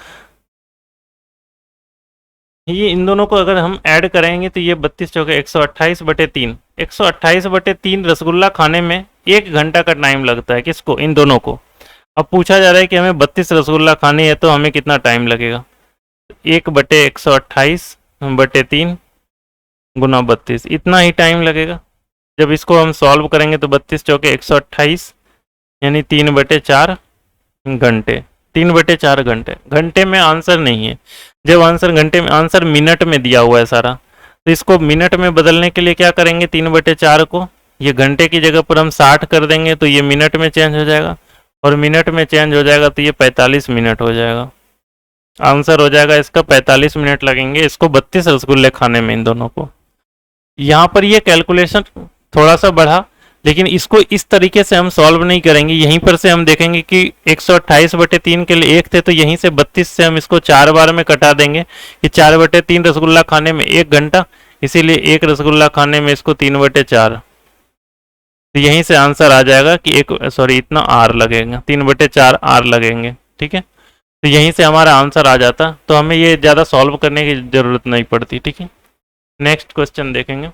ये इन दोनों को अगर हम ऐड करेंगे तो ये 32 चौके 128/3, 128/3 रसगुल्ला खाने में एक घंटा का टाइम लगता है। किसको? इन दोनों को। अब पूछा जा रहा है कि हमें 32 रसगुल्ला खानी है तो हमें कितना टाइम लगेगा। 1/128/3 गुना 32, इतना ही टाइम लगेगा। जब इसको हम सॉल्व करेंगे तो 32 चौके 128 यानी 3/4 घंटे, 3/4 घंटे। घंटे में आंसर नहीं है। जब आंसर घंटे में, आंसर मिनट में दिया हुआ है सारा, तो इसको मिनट में बदलने के लिए क्या करेंगे, 3/4 को ये घंटे की जगह पर हम 60 कर देंगे तो ये मिनट में चेंज हो जाएगा, और मिनट में चेंज हो जाएगा तो ये 45 मिनट हो जाएगा। आंसर हो जाएगा इसका 45 मिनट लगेंगे इसको 32 रसगुल्ले खाने में इन दोनों को। यहाँ पर ये कैलकुलेशन थोड़ा सा बढ़ा, लेकिन इसको इस तरीके से हम सॉल्व नहीं करेंगे। यहीं पर से हम देखेंगे कि 128/3 के लिए 1 थे तो यहीं से 32 से हम इसको 4 बार में कटा देंगे कि 4/3 रसगुल्ला खाने में 1 घंटा, इसीलिए 1 रसगुल्ला खाने में इसको 3/4, तो यहीं से आंसर आ जाएगा कि इतना आर लगेगा, 3/4 आर लगेंगे। ठीक है, तो यहीं से हमारा आंसर आ जाता, तो हमें ये ज़्यादा सॉल्व करने की ज़रूरत नहीं पड़ती। ठीक है, नेक्स्ट क्वेश्चन देखेंगे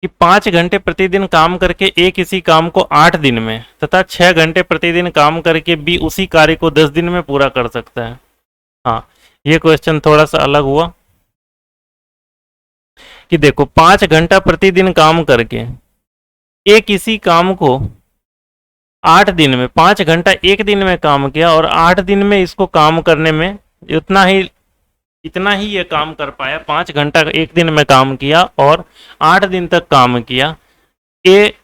कि 5 घंटे प्रतिदिन काम करके ए किसी काम को 8 दिन में तथा 6 घंटे प्रतिदिन काम करके बी उसी कार्य को 10 दिन में पूरा कर सकता है। हाँ, ये क्वेश्चन थोड़ा सा अलग हुआ कि देखो 5 घंटा प्रतिदिन काम करके ए किसी काम को 8 दिन में, 5 घंटा एक दिन में काम किया और 8 दिन में इसको काम करने में इतना ही ये काम कर पाया। 5 घंटा एक दिन में काम किया और 8 दिन तक काम किया। ए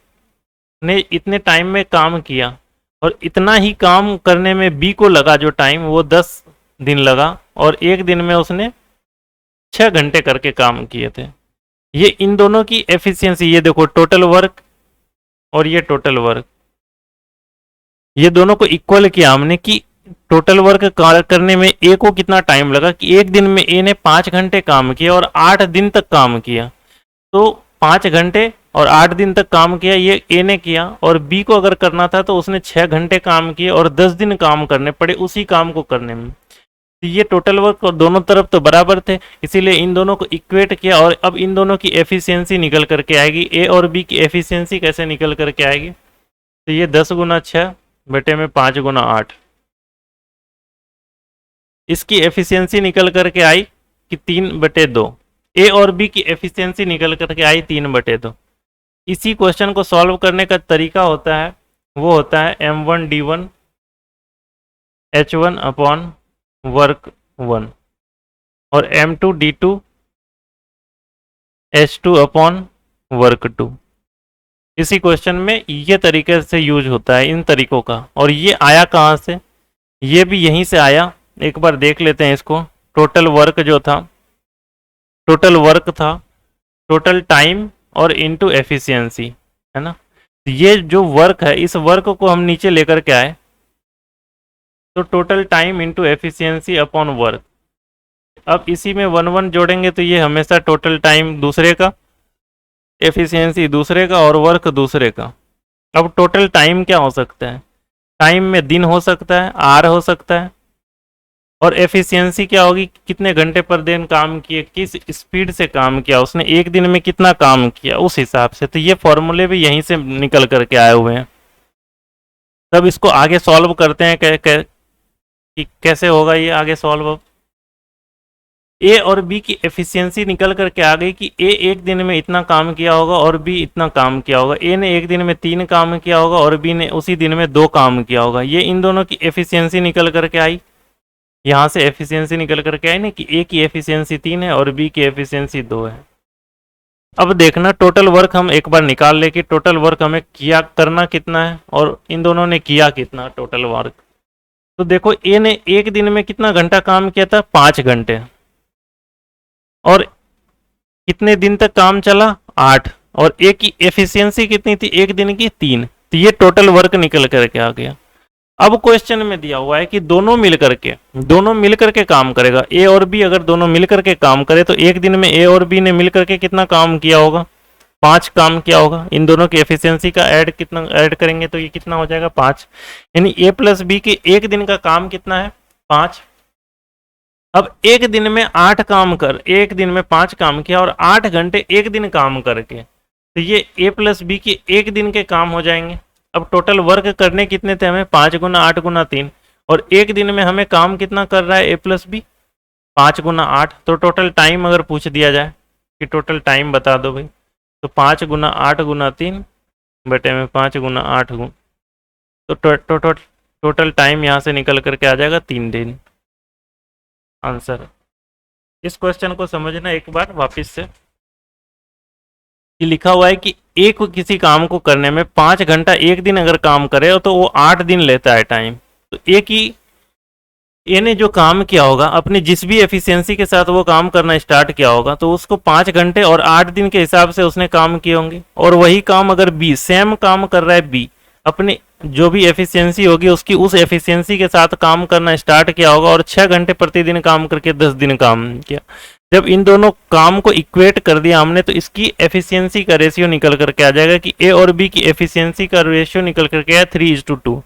ने इतने टाइम में काम किया और इतना ही काम करने में बी को लगा जो टाइम, वो 10 दिन लगा और एक दिन में उसने 6 घंटे करके काम किए थे। ये इन दोनों की एफिशिएंसी, ये देखो टोटल वर्क और ये टोटल वर्क, ये दोनों को इक्वल किया हमने कि टोटल वर्क करने में ए को कितना टाइम लगा, कि एक दिन में ए ने 5 घंटे काम किया और 8 दिन तक काम किया। तो 5 घंटे और 8 दिन तक काम किया ये ए ने किया, और बी को अगर करना था तो उसने 6 घंटे काम किए और 10 दिन काम करने पड़े उसी काम को करने में। तो ये टोटल वर्क और दोनों तरफ तो बराबर थे, इसीलिए इन दोनों को इक्वेट किया और अब इन दोनों की एफिशिएंसी निकल करके आएगी। ए और बी की एफिशिएंसी कैसे निकल करके आएगी, तो ये 10 गुना 6 बटे में 5 गुना 8, इसकी एफिशिएंसी निकल करके आई कि 3/2। ए और बी की एफिशिएंसी निकल करके आई 3/2। इसी क्वेश्चन को सॉल्व करने का तरीका होता है, वो होता है m1d1 h1 अपॉन वर्क 1 और m2d2 h2 अपॉन वर्क 2। इसी क्वेश्चन में ये तरीके से यूज होता है, इन तरीकों का। और ये आया कहाँ से, ये भी यहीं से आया। एक बार देख लेते हैं इसको। टोटल वर्क जो था, टोटल वर्क था टोटल टाइम और इनटू एफिशिएंसी, है ना। ये जो वर्क है, इस वर्क को हम नीचे लेकर के आए तो total time into efficiency upon work. अब इसी में 1 1 जोड़ेंगे तो ये हमेशा टोटल टाइम दूसरे का, एफिशिएंसी दूसरे का और वर्क दूसरे का। अब टोटल टाइम क्या हो सकता है, टाइम में दिन हो सकता है, आर हो सकता है, और एफिशिएंसी क्या होगी, कितने घंटे पर दिन काम किए, किस स्पीड से काम किया उसने, एक दिन में कितना काम किया उस हिसाब से। तो ये फॉर्मूले भी यहीं से निकल करके आए हुए हैं। तब इसको आगे सॉल्व करते हैं कि कैसे होगा ये आगे सॉल्व। ए और बी की एफिशिएंसी निकल करके आ गई कि ए एक दिन में इतना काम किया होगा और बी इतना काम किया होगा। ए ने एक दिन में 3 काम किया होगा और बी ने उसी दिन में 2 काम किया होगा। ये इन दोनों की एफिशिएंसी निकल करके आई। यहाँ से एफिशिएंसी निकल करके आई ना कि ए की एफिशिएंसी 3 है और बी की एफिशिएंसी 2 है। अब देखना टोटल वर्क हम एक बार निकाल ले कि टोटल वर्क हमें किया करना कितना है और इन दोनों ने किया कितना टोटल वर्क। तो देखो ए ने एक दिन में कितना घंटा काम किया था, 5 घंटे। और कितने दिन तक काम चला, 8। और ए की एफिशिएंसी कितनी थी एक दिन की, 3। तो ये टोटल वर्क निकल करके आ गया। अब क्वेश्चन में दिया हुआ है कि दोनों मिल करके काम करेगा। ए और बी अगर दोनों मिल करके काम करे तो एक दिन में ए और बी ने मिल करके कितना काम किया होगा, 5 काम किया होगा। इन दोनों की एफिशिएंसी का ऐड करेंगे तो ये कितना हो जाएगा, 5। यानी ए प्लस बी के एक दिन का काम कितना है, 5। अब एक दिन में 8 काम एक दिन में 5 काम किया और 8 घंटे एक दिन काम करके, तो ये ए प्लस बी के एक दिन के काम हो जाएंगे। अब टोटल वर्क करने कितने थे हमें, 5 गुना 8 गुना 3। और एक दिन में हमें काम कितना कर रहा है ए प्लस बी, 5 गुना 8। तो टोटल टाइम अगर पूछ दिया जाए कि टोटल टाइम बता दो भाई, तो 5 गुना 8 गुना 3 बटे में 5 गुना 8 तो टोटल टाइम यहाँ से निकल करके आ जाएगा 3 दिन आंसर। इस क्वेश्चन को समझना एक बार वापस से कि लिखा हुआ है कि एक किसी काम को करने में 5 घंटा एक दिन अगर काम करे तो वो 8 दिन लेता है टाइम। तो ए ने जो काम किया होगा अपनी जिस भी एफिशिएंसी के साथ वो काम करना स्टार्ट किया होगा तो उसको 5 घंटे और 8 दिन के हिसाब से उसने काम किए होंगे। और वही काम अगर बी सेम काम कर रहा है, बी अपने जो भी एफिशिएंसी होगी उसकी उस एफिशिएंसी के साथ काम करना स्टार्ट किया होगा और 6 घंटे प्रतिदिन काम करके 10 दिन काम किया। जब इन दोनों काम को इक्वेट कर दिया हमने तो इसकी एफिशिएंसी का रेशियो निकल करके आ जाएगा कि ए और बी की एफिशिएंसी का रेशियो निकल करके आया 3:2।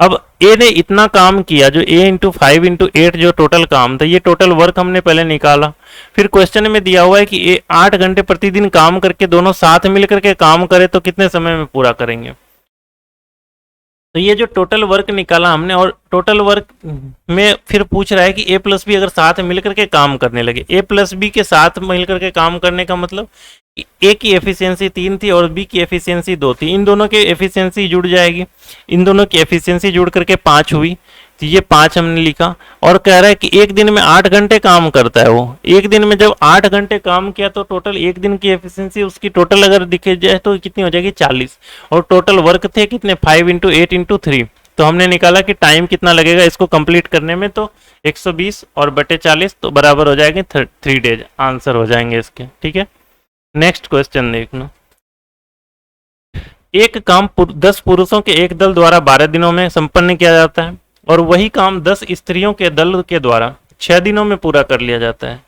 अब ए ने इतना काम किया जो ए इंटू 5 इंटू 8 जो टोटल काम था, ये टोटल वर्क हमने पहले निकाला। फिर क्वेश्चन में दिया हुआ है कि ए 8 घंटे प्रतिदिन काम करके दोनों साथ मिलकर के काम करे तो कितने समय में पूरा करेंगे। तो ये जो टोटल वर्क निकाला हमने और टोटल वर्क में फिर पूछ रहा है कि ए प्लस बी अगर साथ मिलकर के काम करने लगे, ए प्लस बी के साथ मिलकर के काम करने का मतलब ए की एफिशिएंसी 3 थी और बी की एफिशिएंसी 2 थी, इन दोनों की एफिशिएंसी जुड़ जाएगी। इन दोनों की एफिशिएंसी जुड़ करके 5 हुई, तो ये 5 हमने लिखा। और कह रहा है कि एक दिन में 8 घंटे काम करता है वो। एक दिन में जब 8 घंटे काम किया तो टोटल एक दिन की एफिशिएंसी उसकी टोटल अगर दिखे जाए तो कितनी हो जाएगी, 40। और टोटल वर्क थे कितने, 5 इंटू 8 इंटू 3। तो हमने निकाला कि टाइम कितना लगेगा इसको कंप्लीट करने में, तो 120 और बटे 40 तो बराबर हो जाएंगे 3 डेज आंसर हो जाएंगे इसके। ठीक है, नेक्स्ट क्वेश्चन देखना। एक काम 10 पुरुषों के एक दल द्वारा 12 दिनों में संपन्न किया जाता है और वही काम 10 स्त्रियों के दल के द्वारा 6 दिनों में पूरा कर लिया जाता है।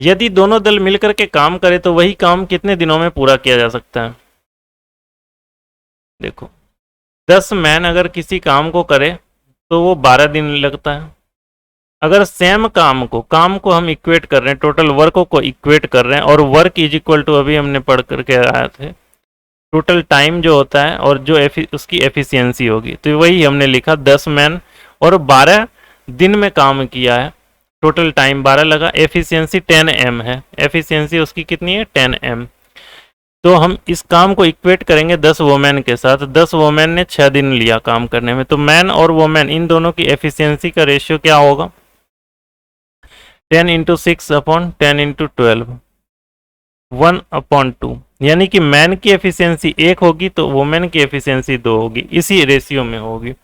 यदि दोनों दल मिलकर के काम करें तो वही काम कितने दिनों में पूरा किया जा सकता है। देखो 10 मैन अगर किसी काम को करे तो वो 12 दिन लगता है। अगर सेम काम को हम इक्वेट कर रहे हैं, टोटल वर्क को इक्वेट कर रहे हैं और वर्क इज इक्वल टू अभी हमने पढ़ करके आए थे टोटल टाइम जो होता है और जो उसकी एफिशिएंसी होगी, तो वही हमने लिखा 10 मैन और 12 दिन में काम किया है, टोटल टाइम 12 लगा, एफिशिएंसी 10 m है, एफिशिएंसी उसकी कितनी है 10 m। तो हम इस काम को इक्वेट करेंगे 10 वोमेन के साथ। 10 वोमेन ने 6 दिन लिया काम करने में, तो मैन और वोमेन इन दोनों की एफिशिएंसी का रेशियो क्या होगा, 10 इंटू 6 अपॉन 10 इंटू 12 1/2। यानी कि मैन की एफिशिएंसी 1 होगी तो वोमेन की एफिशिएंसी 2 होगी, इसी रेशियो में होगी।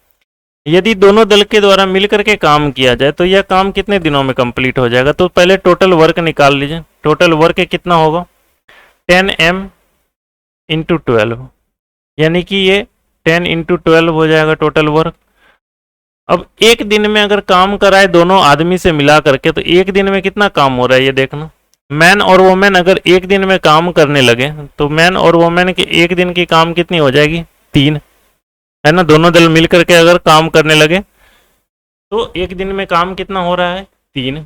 यदि दोनों दल के द्वारा मिलकर के काम किया जाए तो यह काम कितने दिनों में कंप्लीट हो जाएगा। तो पहले टोटल वर्क निकाल लीजिए। टोटल वर्क कितना होगा 10 m इंटू 12, यानी कि ये 10 इंटू 12 हो जाएगा टोटल वर्क। अब एक दिन में अगर काम कराए दोनों आदमी से मिला करके तो एक दिन में कितना काम हो रहा है ये देखना। मैन और वोमेन अगर एक दिन में काम करने लगे तो मैन और वोमेन के एक दिन की काम कितनी हो जाएगी 3, है ना। दोनों दल मिलकर के अगर काम करने लगे तो एक दिन में काम कितना हो रहा है? 3।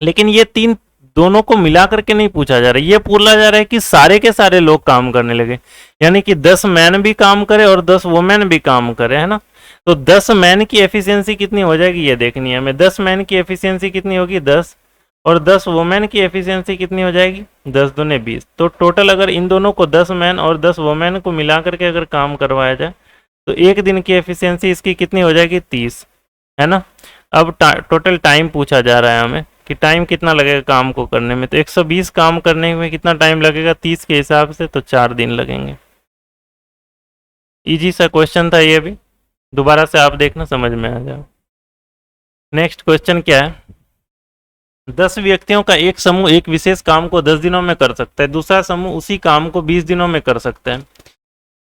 लेकिन ये 3 दोनों को मिला करके नहीं पूछा जा रहा है, ये पूछा जा रहा है कि सारे के सारे लोग काम करने लगे, यानी कि 10 मैन भी काम करे और 10 वुमेन भी काम करे, है ना। तो 10 मैन की एफिशिएंसी कितनी हो जाएगी ये देखनी है हमें। 10 मैन की एफिशिएंसी कितनी होगी? 10। और 10 वुमेन की एफिशिएंसी कितनी हो जाएगी? 10 दूने 20। तो टोटल अगर इन दोनों को 10 मैन और 10 वुमेन को मिला करके अगर काम करवाया जाए तो एक दिन की एफिशिएंसी इसकी कितनी हो जाएगी? 30, है ना। अब टोटल टाइम पूछा जा रहा है हमें कि टाइम कितना लगेगा काम को करने में। तो 120 काम करने में कितना टाइम लगेगा 30 के हिसाब से? तो 4 दिन लगेंगे। इजी सा क्वेश्चन था ये भी, दोबारा से आप देखना समझ में आ जाओ। नेक्स्ट क्वेश्चन क्या है? 10 व्यक्तियों का एक समूह एक विशेष काम को 10 दिनों में कर सकता है, दूसरा समूह उसी काम को 20 दिनों में कर सकता है।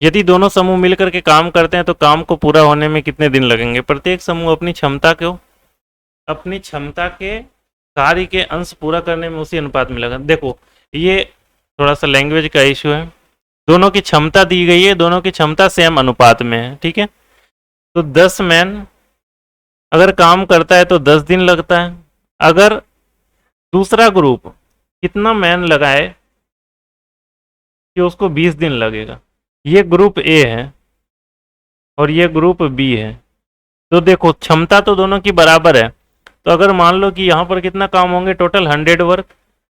यदि दोनों समूह मिलकर के काम करते हैं तो काम को पूरा होने में कितने दिन लगेंगे? प्रत्येक समूह अपनी क्षमता के कार्य के अंश पूरा करने में उसी अनुपात में लगा। देखो ये थोड़ा सा लैंग्वेज का इशू है, दोनों की क्षमता दी गई है, दोनों की क्षमता सेम अनुपात में है, ठीक है। तो 10 मैन अगर काम करता है तो 10 दिन लगता है। अगर दूसरा ग्रुप कितना मैन लगाए कि उसको 20 दिन लगेगा। ये ग्रुप ए है और ये ग्रुप बी है। तो देखो क्षमता तो दोनों की बराबर है, तो अगर मान लो कि यहाँ पर कितना काम होंगे टोटल 100 वर्क,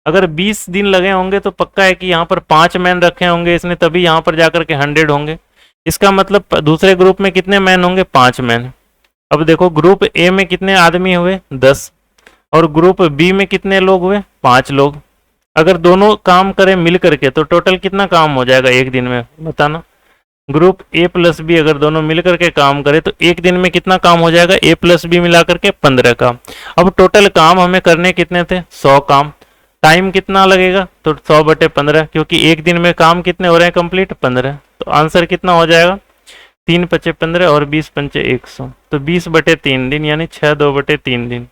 अगर 20 दिन लगे होंगे तो पक्का है कि यहाँ पर 5 मैन रखे होंगे इसने, तभी यहाँ पर जाकर के 100 होंगे। इसका मतलब दूसरे ग्रुप में कितने मैन होंगे? 5 मैन। अब देखो ग्रुप ए में कितने आदमी हुए? 10। और ग्रुप बी में कितने लोग हुए? 5 लोग। अगर दोनों काम करें मिल करके तो टोटल कितना काम हो जाएगा एक दिन में बताना? ग्रुप ए प्लस बी अगर दोनों मिल करके काम करे तो एक दिन में कितना काम हो जाएगा? ए प्लस बी मिला करके 15 काम। अब टोटल काम हमें करने कितने थे? 100 काम। टाइम कितना लगेगा? तो 100/15, क्योंकि एक दिन में काम कितने हो रहे हैं कंप्लीट? 15। तो आंसर कितना हो जाएगा? 3 × 5 = 15 और 20 × 5 = 100। तो 20/3 दिन, यानी 6 2/3 दिन।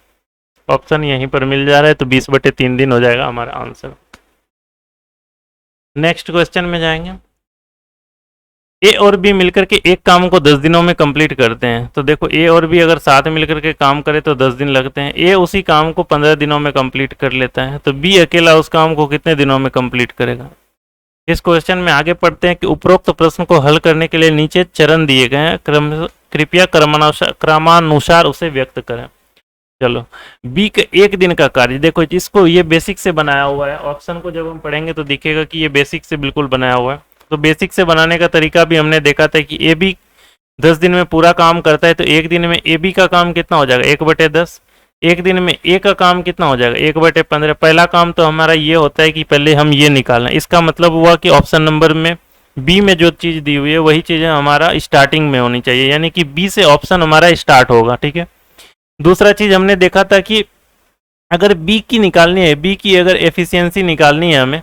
ऑप्शन यहीं पर मिल जा रहा है, तो 20/3 दिन हो जाएगा हमारा आंसर। नेक्स्ट क्वेश्चन में जाएंगे। ए और बी मिलकर के एक काम को 10 दिनों में कंप्लीट करते हैं। तो देखो ए और बी अगर साथ मिलकर के काम करे तो 10 दिन लगते हैं। ए उसी काम को 15 दिनों में कंप्लीट कर लेता है, तो बी अकेला उस काम को कितने दिनों में कंप्लीट करेगा? इस क्वेश्चन में आगे पढ़ते हैं कि उपरोक्त प्रश्न को हल करने के लिए नीचे चरण दिए गए हैं, कृपया क्रमानुसार उसे व्यक्त करें। चलो, बी का एक दिन का कार्य, देखो इसको ये बेसिक से बनाया हुआ है। ऑप्शन को जब हम पढ़ेंगे तो दिखेगा कि ये बेसिक से बिल्कुल बनाया हुआ है। तो बेसिक से बनाने का तरीका भी हमने देखा था कि ए बी 10 दिन में पूरा काम करता है, तो एक दिन में ए बी का काम कितना हो जाएगा? 1/10। एक दिन में ए का काम कितना हो जाएगा? 1/15। पहला काम तो हमारा ये होता है कि पहले हम ये निकालना। इसका मतलब हुआ कि ऑप्शन नंबर में बी में जो चीज़ दी हुई है वही चीज़ें हमारा स्टार्टिंग में होनी चाहिए, यानी कि बी से ऑप्शन हमारा स्टार्ट होगा, ठीक है। दूसरा चीज़ हमने देखा था कि अगर बी की निकालनी है, बी की अगर एफिशिएंसी निकालनी है हमें,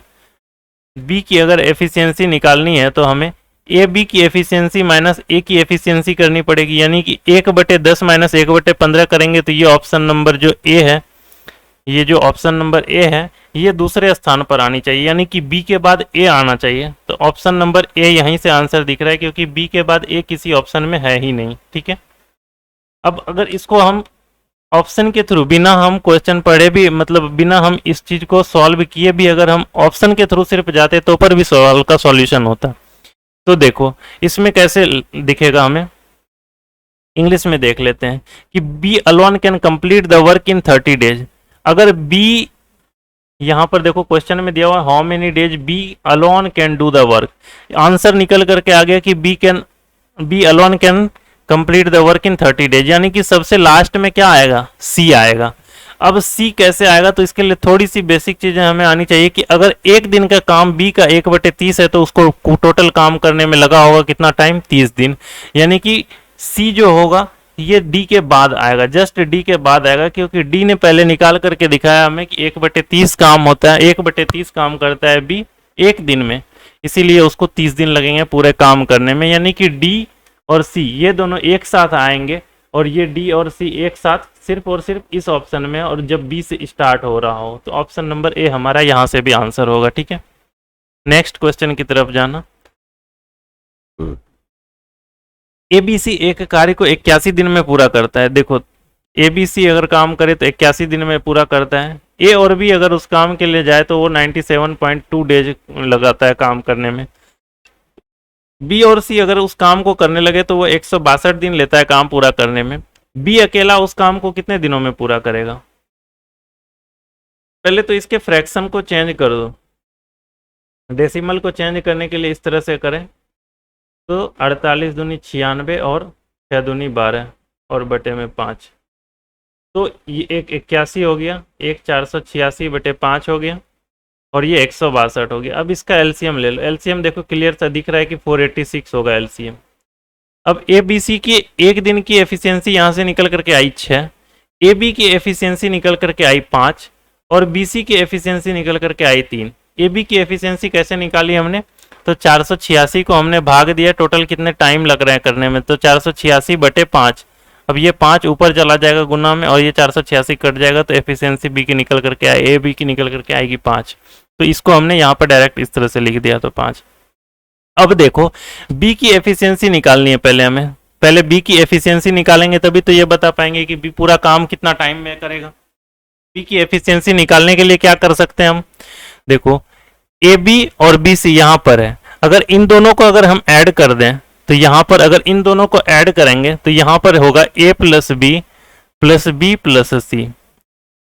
बी की अगर एफिशिएंसी निकालनी है तो हमें ए बी की एफिशिएंसी माइनस ए की एफिशिएंसी करनी पड़ेगी, यानी कि 1/10 माइनस 1/15 करेंगे तो ये ऑप्शन नंबर जो ए है, ये जो ऑप्शन नंबर ए है ये दूसरे स्थान पर आनी चाहिए, यानी कि बी के बाद ए आना चाहिए। तो ऑप्शन नंबर ए यहीं से आंसर दिख रहा है, क्योंकि बी के बाद ए किसी ऑप्शन में है ही नहीं, ठीक है। अब अगर इसको हम ऑप्शन के थ्रू बिना हम क्वेश्चन पढ़े भी, मतलब बिना हम इस चीज को सॉल्व किए भी, अगर हम ऑप्शन के थ्रू सिर्फ जाते तो पर भी सवाल का सॉल्यूशन होता। तो देखो इसमें कैसे दिखेगा, हमें इंग्लिश में देख लेते हैं कि B alone can complete the work in 30 days. अगर बी, यहां पर देखो क्वेश्चन में दिया हुआ how many days B alone can do the work, answer निकल करके आ गया कि B alone can complete the work in 30 days, यानी कि सबसे लास्ट में क्या आएगा? सी आएगा। अब सी कैसे आएगा? तो इसके लिए थोड़ी सी बेसिक चीजें हमें आनी चाहिए कि अगर एक दिन का काम बी का 1/30 है तो उसको टोटल काम करने में लगा होगा कितना टाइम? 30 दिन। यानी कि सी जो होगा ये डी के बाद आएगा, जस्ट डी के बाद आएगा, क्योंकि डी ने पहले निकाल करके दिखाया हमें कि 1/30 काम होता है, 1/30 काम करता है बी एक दिन में, इसीलिए उसको 30 दिन लगेंगे पूरे काम करने में। यानी कि डी और सी ये दोनों एक साथ आएंगे, और ये डी और सी एक साथ सिर्फ और सिर्फ इस ऑप्शन में, और जब बी से स्टार्ट हो रहा हो, तो ऑप्शन नंबर ए हमारा यहां से भी आंसर होगा, ठीक है। नेक्स्ट क्वेश्चन की तरफ जाना। एबीसी एक कार्य को 81 दिन में पूरा करता है। देखो एबीसी अगर काम करे तो 81 दिन में पूरा करता है। ए और बी अगर उस काम के लिए जाए तो वो 97.2 डेज लगाता है काम करने में। बी और सी अगर उस काम को करने लगे तो वो 162 दिन लेता है काम पूरा करने में। बी अकेला उस काम को कितने दिनों में पूरा करेगा? पहले तो इसके फ्रैक्शन को चेंज कर दो। डेसिमल को चेंज करने के लिए इस तरह से करें तो 48 दूनी 96 और 6 दूनी 12 और बटे में 5, तो ये एक 81 हो गया, एक 486 बटे 5 हो गया और ये 162 हो गया। अब इसका एलसीएम ले लो। एलसीएम देखो क्लियर सा दिख रहा है कि 486 होगा एलसीएम। अब ए बी सी की एक दिन की एफिशिएंसी यहाँ से निकल करके आई 6, ए बी की एफिशिएंसी निकल करके आई 5 और बी सी की एफिशिएंसी निकल करके आई 3। ए बी की एफिशिएंसी कैसे निकाली हमने? तो 486 को हमने भाग दिया, टोटल कितने टाइम लग रहे हैं करने में, तो 486 बटे 5। अब ये 5 ऊपर चला जाएगा गुना में और ये 486 कट जाएगा तो एफिशिएंसी बी की निकल करके आए, ए बी की निकल करके आएगी 5। तो इसको हमने यहाँ पर डायरेक्ट इस तरह से लिख दिया तो 5। अब देखो बी की एफिशिएंसी निकालनी है पहले हमें। पहले बी की एफिशिएंसी निकालेंगे तभी तो ये बता पाएंगे कि बी पूरा काम कितना टाइम में करेगा। बी की एफिशिएंसी निकालने के लिए क्या कर सकते हैं हम? देखो ए बी और बी सी यहाँ पर है, अगर इन दोनों को अगर हम ऐड कर दें तो यहाँ पर अगर इन दोनों को ऐड करेंगे तो यहाँ पर होगा ए प्लस बी प्लस सी।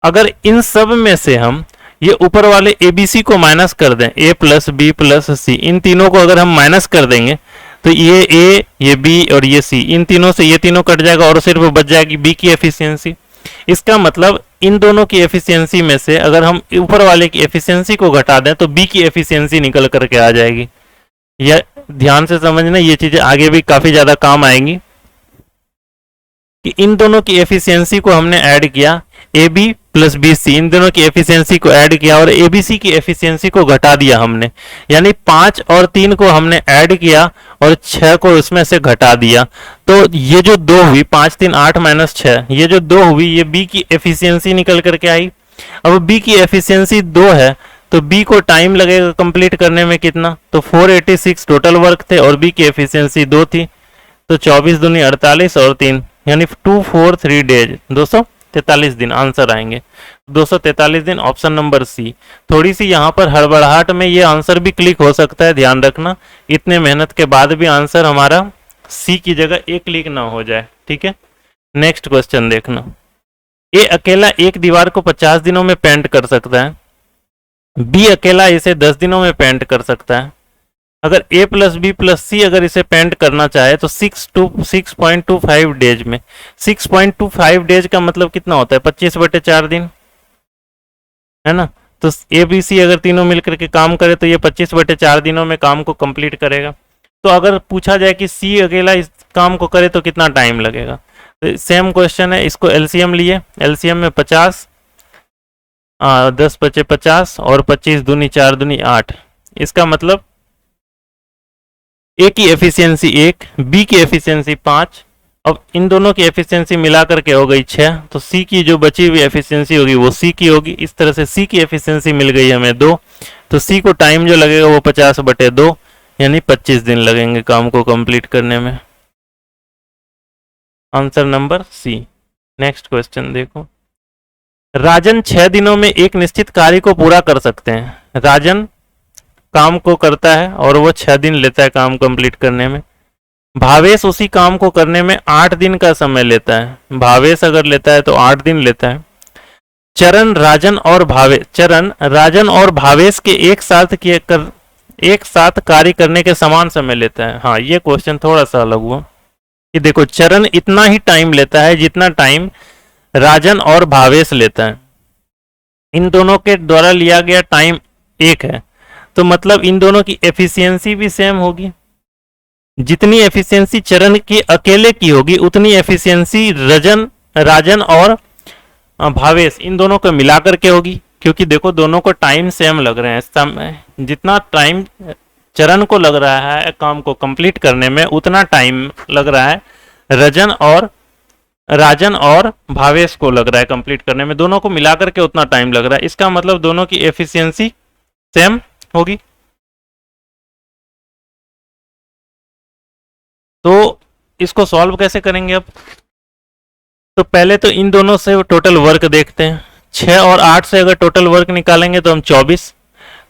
अगर इन सब में से हम ये ऊपर वाले ए बी सी को माइनस कर दें, ए प्लस बी प्लस सी, इन तीनों को अगर हम माइनस कर देंगे तो ये ए, ये बी और ये सी, इन तीनों से ये तीनों कट जाएगा और सिर्फ बच जाएगी बी की एफिशिएंसी। इसका मतलब इन दोनों की एफिशिएंसी में से अगर हम ऊपर वाले की एफिशिएंसी को घटा दें तो बी की एफिशिएंसी निकल करके आ जाएगी। यह ध्यान से समझना, ये चीजें आगे भी काफी ज्यादा काम आएंगी कि इन दोनों की एफिशिएंसी को हमने ऐड किया, A B plus B C, इन दोनों की एफिशिएंसी को ऐड किया और ए बी सी की एफिशिएंसी को घटा दिया हमने, यानी 5 और 3 को हमने ऐड किया और 6 को उसमें से घटा दिया। तो ये जो 2 हुई, 5 3 8 माइनस 6, ये जो 2 हुई ये बी की एफिशिएंसी निकल करके आई। अब बी की एफिशिएंसी 2 है तो बी को टाइम लगेगा कंप्लीट करने में कितना? तो 486 टोटल वर्क थे और बी की एफिशिएंसी 2 थी, तो 24 दूनी 48 और 3 यानी 243 डेज, 243 दिन आंसर आएंगे। 243 दिन ऑप्शन नंबर सी। थोड़ी सी यहाँ पर हड़बड़ाहट में ये आंसर भी क्लिक हो सकता है, ध्यान रखना इतने मेहनत के बाद भी आंसर हमारा सी की जगह ए क्लिक ना हो जाए, ठीक है। नेक्स्ट क्वेश्चन देखना, ए अकेला एक दीवार को 50 दिनों में पेंट कर सकता है, बी अकेला इसे 10 दिनों में पेंट कर सकता है। अगर ए प्लस बी प्लस सी अगर इसे पेंट करना चाहे तो 6.25 डेज में, 6.25 डेज का मतलब कितना होता है? 25/4 दिन, है ना। तो ए बी सी अगर तीनों मिलकर के काम करे तो ये 25/4 दिनों में काम को कंप्लीट करेगा। तो अगर पूछा जाए कि सी अकेला इस काम को करे तो कितना टाइम लगेगा, तो सेम क्वेश्चन है, इसको एलसीएम लिए, एलसीएम में 50, 10 बचे 50 और 25 दूनी 4 दूनी 8। इसका मतलब ए की एफिशिएंसी 1, बी की एफिशिएंसी 5, अब इन दोनों की एफिशिएंसी मिला करके हो गई 6, तो सी की जो बची हुई एफिशिएंसी होगी वो सी की होगी। इस तरह से सी की एफिशिएंसी मिल गई हमें 2, तो सी को टाइम जो लगेगा वो 50/2 यानी 25 दिन लगेंगे काम को कंप्लीट करने में। Answer number C. Next question देखो, राजन 6 दिनों में एक निश्चित कार्य को पूरा कर सकते हैं। राजन काम को करता है और वो 6 दिन लेता है काम कंप्लीट करने में। भावेश उसी काम को करने में 8 दिन का समय लेता है। भावेश अगर लेता है तो 8 दिन लेता है। चरण राजन और भावेश के एक साथ कार्य करने के समान समय लेता है। हाँ, ये क्वेश्चन थोड़ा सा अलग हुआ कि देखो चरण इतना ही टाइम लेता है जितना टाइम राजन और भावेश लेता है। इन दोनों के द्वारा लिया गया टाइम एक है, तो मतलब इन दोनों की एफिशिएंसी भी सेम होगी। जितनी एफिशिएंसी चरण की अकेले की होगी उतनी एफिशिएंसी राजन और भावेश इन दोनों को मिला करके होगी, क्योंकि देखो दोनों को टाइम सेम लग रहे हैं। जितना टाइम चरण को लग रहा है काम को कंप्लीट करने में उतना टाइम लग रहा है राजन और भावेश को लग रहा है कंप्लीट करने में। दोनों को मिला करके उतना टाइम लग रहा है, इसका मतलब दोनों की एफिशिएंसी सेम होगी। तो इसको सॉल्व कैसे करेंगे अब? तो पहले तो इन दोनों से टोटल वर्क देखते हैं। 6 और 8 से अगर टोटल वर्क निकालेंगे तो हम 24,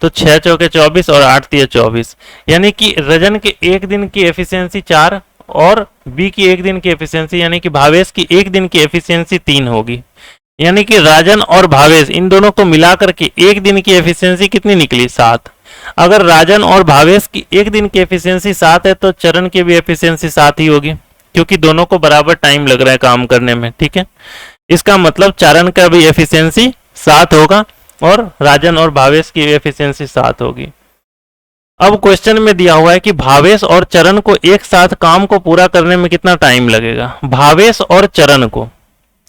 तो 6 चौके 24 और 8 तिये 24, यानी कि रजन के एक दिन की एफिशिएंसी 4 और बी की एक दिन की एफिशिएंसी यानी कि भावेश की एक दिन की एफिशिएंसी 3 होगी। यानी कि राजन और भावेश इन दोनों को मिलाकर के एक दिन की एफिशिएंसी कितनी निकली? 7। अगर राजन और भावेश की एक दिन की एफिशिएंसी 7 है तो चरण की भी एफिशिएंसी 7 ही होगी, क्योंकि दोनों को बराबर टाइम लग रहा है काम करने में, ठीक है। इसका मतलब चरण का भी एफिशिएंसी 7 होगा और राजन और भावेश की एफिशिएंसी 7 होगी। अब क्वेश्चन में दिया हुआ है कि भावेश और चरण को एक साथ काम को पूरा करने में कितना टाइम लगेगा। भावेश और चरण को,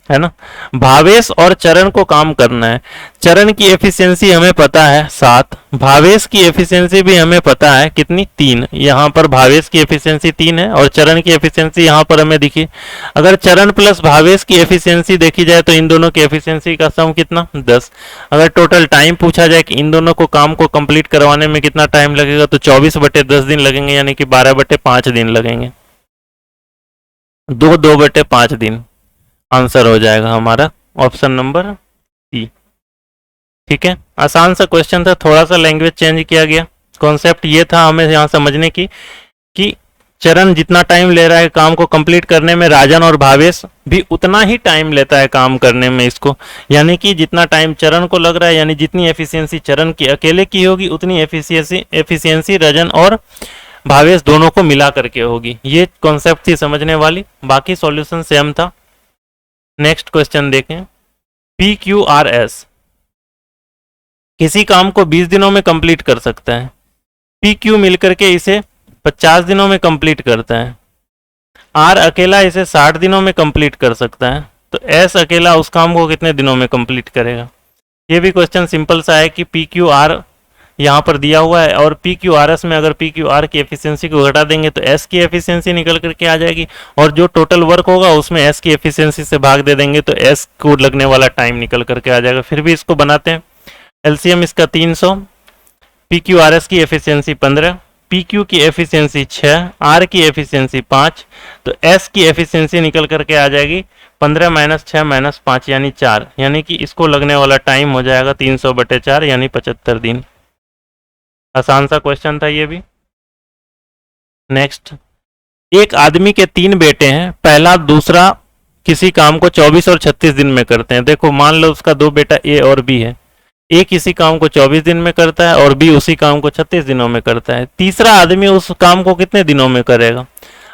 है ना, भावेश और चरण को काम करना है। चरण की एफिशिएंसी हमें पता है 7, भावेश की एफिशिएंसी भी हमें पता है कितनी? 3। यहाँ पर भावेश की एफिशिएंसी 3 है और चरण की एफिशिएंसी यहाँ पर हमें दिखी। अगर चरण प्लस भावेश की एफिशिएंसी देखी जाए तो इन दोनों की एफिशिएंसी का सम कितना? 10। अगर टोटल टाइम पूछा जाए कि इन दोनों को काम को कंप्लीट करवाने में कितना टाइम लगेगा तो 24/10 दिन लगेंगे, यानी कि 12/5 दिन लगेंगे। 2/5 दिन आंसर हो जाएगा हमारा ऑप्शन नंबर सी। ठीक है, आसान सा क्वेश्चन था, थोड़ा सा लैंग्वेज चेंज किया गया। कॉन्सेप्ट ये था हमें यहाँ समझने की कि चरण जितना टाइम ले रहा है काम को कंप्लीट करने में, राजन और भावेश भी उतना ही टाइम लेता है काम करने में इसको। यानी कि जितना टाइम चरण को लग रहा है, यानी जितनी एफिशिएंसी चरण की अकेले की होगी उतनी एफिशिएंसी रजन और भावेश दोनों को मिला करके होगी। ये कॉन्सेप्ट थी समझने वाली, बाकी सॉल्यूशन सेम था। नेक्स्ट क्वेश्चन देखें। PQRS किसी काम को 20 दिनों में कंप्लीट कर सकता है। PQ मिलकर के इसे 50 दिनों में कंप्लीट करता है। R अकेला इसे 60 दिनों में कंप्लीट कर सकता है, तो S अकेला उस काम को कितने दिनों में कंप्लीट करेगा? ये भी क्वेश्चन सिंपल सा है कि PQR यहाँ पर दिया हुआ है और PQRS में अगर PQR की एफिशिएंसी को घटा देंगे तो S की एफिशिएंसी निकल करके आ जाएगी और जो टोटल वर्क होगा उसमें S की एफिशिएंसी से भाग दे देंगे तो S को लगने वाला टाइम निकल करके आ जाएगा। फिर भी इसको बनाते हैं। LCM इसका 300, PQRS की एफिशिएंसी 15, PQ की एफिशिएंसी 6, R की एफिशिएंसी 5, तो S की एफिशिएंसी निकल करके आ जाएगी 15 - 6 - 5 यानी 4, यानी कि इसको लगने वाला टाइम हो जाएगा 300/4 यानी 75 दिन। आसान सा क्वेश्चन था ये भी। नेक्स्ट, एक आदमी के 3 बेटे हैं, पहला दूसरा किसी काम को 24 और 36 दिन में करते हैं। देखो मान लो उसका 2 बेटा ए और बी है, ए किसी काम को 24 दिन में करता है और बी उसी काम को 36 दिनों में करता है। तीसरा आदमी उस काम को कितने दिनों में करेगा?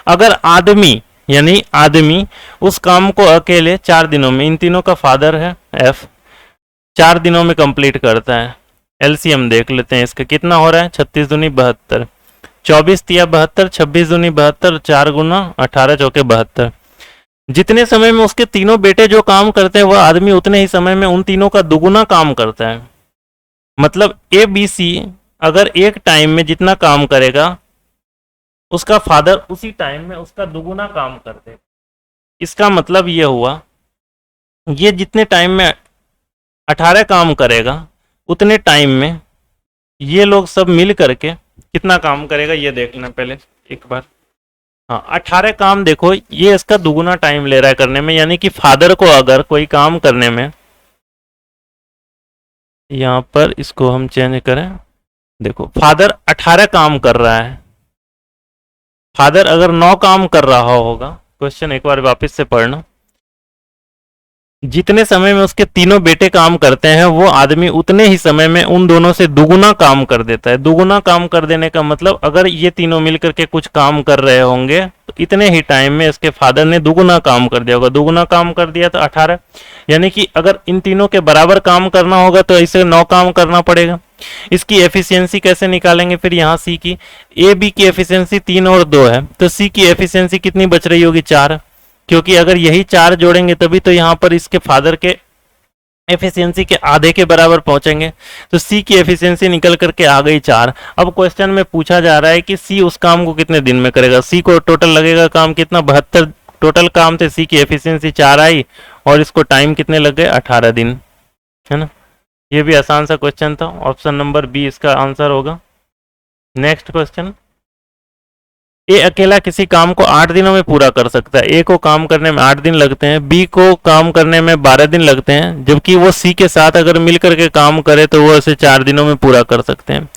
अगर आदमी यानी आदमी उस काम को अकेले 4 दिनों में, इन तीनों का फादर है एफ, 4 दिनों में कंप्लीट करता है। एलसीएम देख लेते हैं इसका कितना हो रहा है, 36 दूनी 72, 24 तिया 72, 26 दूनी 72, 4 गुना 18 चौके 72। जितने समय में उसके तीनों बेटे जो काम करते हैं वह आदमी उतने ही समय में उन तीनों का दुगुना काम करता है। मतलब ए बी सी अगर एक टाइम में जितना काम करेगा उसका फादर उसी टाइम में उसका दुगुना काम करते हैं। इसका मतलब ये हुआ ये जितने टाइम में 18 काम करेगा उतने टाइम में ये लोग सब मिल करके कितना काम करेगा ये देख लेना पहले एक बार। हाँ 18 काम, देखो ये इसका दुगुना टाइम ले रहा है करने में, यानी कि फादर को अगर कोई काम करने में, यहाँ पर इसको हम चेंज करें, देखो फादर 18 काम कर रहा है, फादर अगर 9 काम कर रहा होगा, क्वेश्चन एक बार वापस से पढ़ना, जितने समय में उसके तीनों बेटे काम करते हैं वो आदमी उतने ही समय में उन दोनों से दुगुना काम कर देता है। दुगुना काम कर देने का मतलब अगर ये तीनों मिलकर के कुछ काम कर रहे होंगे तो इतने ही टाइम में इसके फादर ने दुगुना काम कर दिया होगा। दुगुना काम कर दिया तो 18, यानी कि अगर इन तीनों के बराबर काम करना होगा तो इसे 9 काम करना पड़ेगा। इसकी एफिशिएंसी कैसे निकालेंगे? फिर यहाँ सी की, ए बी की एफिशिएंसी 3 और 2 है तो सी की एफिशिएंसी कितनी बच रही होगी? 4, क्योंकि अगर यही 4 जोड़ेंगे तभी तो यहाँ पर इसके फादर के एफिशिएंसी के आधे के बराबर पहुंचेंगे, तो सी की एफिशिएंसी निकल करके आ गई 4। अब क्वेश्चन में पूछा जा रहा है कि सी उस काम को कितने दिन में करेगा। सी को टोटल लगेगा काम कितना? 72 टोटल काम थे, सी की एफिशिएंसी 4 आई और इसको टाइम कितने लग गए? 18 दिन, है ना। ये भी आसान सा क्वेश्चन था, ऑप्शन नंबर बी इसका आंसर होगा। नेक्स्ट क्वेश्चन, ए अकेला किसी काम को 8 दिनों में पूरा कर सकता है। ए को काम करने में 8 दिन लगते हैं, बी को काम करने में 12 दिन लगते हैं, जबकि वो सी के साथ अगर मिलकर के काम करे तो वो इसे 4 दिनों में पूरा कर सकते हैं।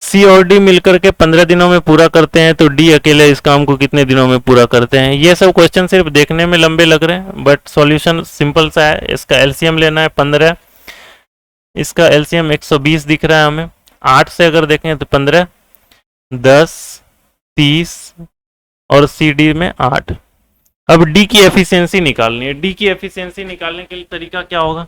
सी और डी मिलकर के 15 दिनों में पूरा करते हैं, तो डी अकेले इस काम को कितने दिनों में पूरा करते हैं। ये सब क्वेश्चन सिर्फ देखने में लंबे लग रहे हैं, बट सॉल्यूशन सिंपल सा है। इसका एलसीएम लेना है 15, इसका एलसीएम 120 दिख रहा है हमें। 8 से अगर देखें तो 15, 10, 30 और सी डी में 8। अब डी की एफिशिएंसी निकालनी है। डी की एफिशिएंसी निकालने के लिए तरीका क्या होगा,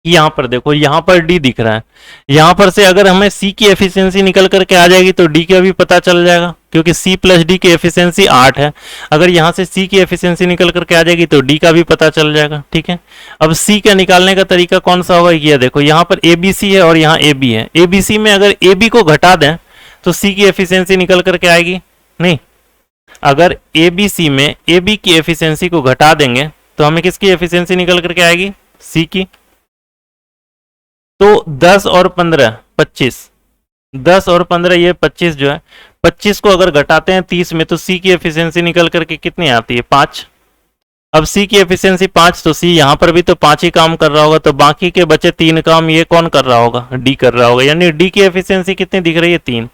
यहां पर देखो, यहां पर डी दिख रहा है, यहां पर से अगर हमें सी की एफिशिएंसी निकल करके आ जाएगी तो डी का भी पता चल जाएगा, क्योंकि सी प्लस डी की एफिशिएंसी 8 है। अगर यहां से सी की एफिशिएंसी निकल करके आ जाएगी तो डी का भी पता चल जाएगा। ठीक है, अब सी का निकालने का तरीका कौन सा होगा, ये देखो, यहां पर ए बी सी है और यहाँ ए बी है। ए बी सी में अगर ए बी को घटा दें तो सी की एफिशिएंसी निकल करके आएगी नहीं। अगर ए बी सी में ए बी की एफिशिएंसी को घटा देंगे तो हमें किसकी एफिशिएंसी निकल करके आएगी, सी की। तो 10 और 15 25, 10 और 15 ये 25 जो है, 25 को अगर घटाते हैं 30 में तो सी की एफिशिएंसी निकल करके कितनी आती है, 5। अब सी की एफिशिएंसी 5, तो सी यहां पर भी तो 5 ही काम कर रहा होगा, तो बाकी के बचे 3 काम ये कौन कर रहा होगा, डी कर रहा होगा। यानी डी की एफिशिएंसी कितनी दिख रही है, 3।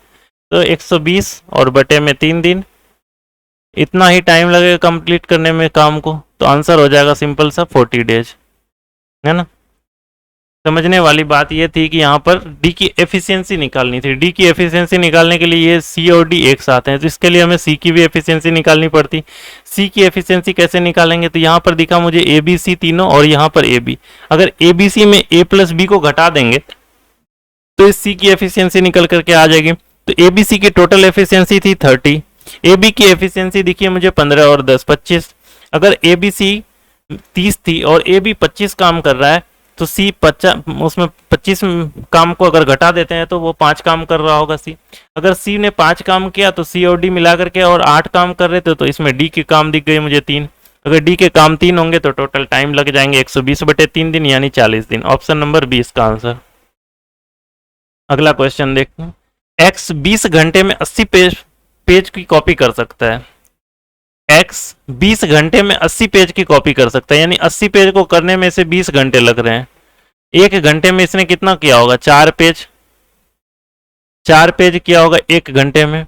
तो 120 और बटे में 3 दिन, इतना ही टाइम लगेगा कंप्लीट करने में काम को। तो आंसर हो जाएगा सिंपल सा 40 डेज, है ना। समझने वाली बात ये थी कि यहाँ पर डी की एफिशिएंसी निकालनी थी। डी की एफिशिएंसी निकालने के लिए ये सी और डी एक साथ हैं, तो इसके लिए हमें सी की भी एफिशिएंसी निकालनी पड़ती। सी की एफिशिएंसी कैसे निकालेंगे, तो यहाँ पर दिखा मुझे ए बी सी तीनों और यहाँ पर ए बी। अगर ए बी सी में ए प्लस बी को घटा देंगे तो इस सी की एफिशिएंसी निकल करके आ जाएगी। तो ए बी सी की टोटल एफिशिएंसी थी 30, ए बी की एफिशिएंसी दिखिए मुझे 15 और 10 25। अगर ए बी सी 30 थी और ए बी 25 काम कर रहा है तो सी 50, उसमें 25 काम को अगर घटा देते हैं तो वो 5 काम कर रहा होगा सी। अगर सी ने 5 काम किया तो सी और डी मिला करके और 8 काम कर रहे थे, तो इसमें डी के काम दिख गए मुझे 3। अगर डी के काम 3 होंगे तो टोटल टाइम लग जाएंगे 120 बटे 3 दिन, यानी 40 दिन। ऑप्शन नंबर 20 का आंसर। अगला क्वेश्चन देखते हैं। एक्स 20 घंटे में 80 पेज की कॉपी कर सकता है। एक्स 20 घंटे में 80 पेज की कॉपी कर सकता है, यानी 80 पेज को करने में इसे 20 घंटे लग रहे हैं। 1 घंटे में इसने कितना किया होगा, 4 पेज। 4 पेज किया होगा 1 घंटे में।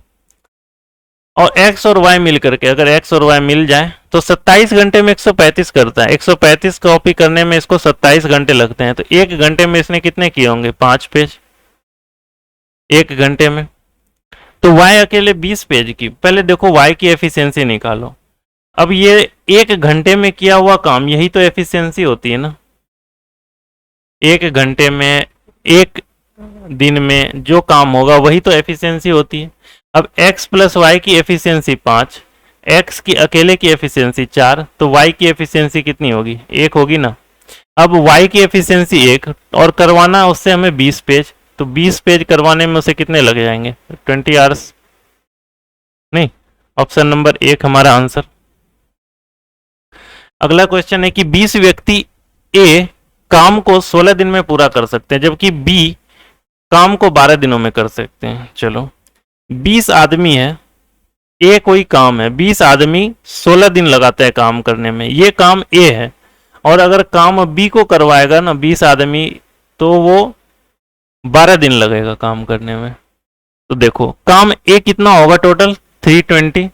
और एक्स और वाई मिल करके, अगर एक्स और वाई मिल जाए तो 27 घंटे में 135 करता है। 135 कॉपी करने में इसको 27 घंटे लगते हैं, तो 1 घंटे में इसने कितने किए होंगे, 5 पेज 1 घंटे में। तो y अकेले 20 पेज की, पहले देखो y की एफिशिएंसी निकालो। अब ये 1 घंटे में किया हुआ काम, यही तो एफिशिएंसी होती है ना। 1 घंटे में, 1 दिन में जो काम होगा वही तो एफिशिएंसी होती है। अब x प्लस वाई की एफिशिएंसी 5, x की अकेले की एफिशिएंसी 4, तो y की एफिशिएंसी कितनी होगी, 1 होगी ना। अब y की एफिशिएंसी 1 और करवाना उससे हमें 20 पेज, तो 20 पेज करवाने में उसे कितने लग जाएंगे, 20 आवर्स। नहीं, ऑप्शन नंबर 1 हमारा आंसर। अगला क्वेश्चन है कि 20 व्यक्ति ए काम को 16 दिन में पूरा कर सकते हैं, जबकि बी काम को 12 दिनों में कर सकते हैं। चलो, 20 आदमी है, ए कोई काम है, 20 आदमी 16 दिन लगाते हैं काम करने में। ये काम ए है, और अगर काम बी को करवाएगा ना 20 आदमी, तो वो 12 दिन लगेगा काम करने में। तो देखो, काम ए कितना होगा टोटल, 320,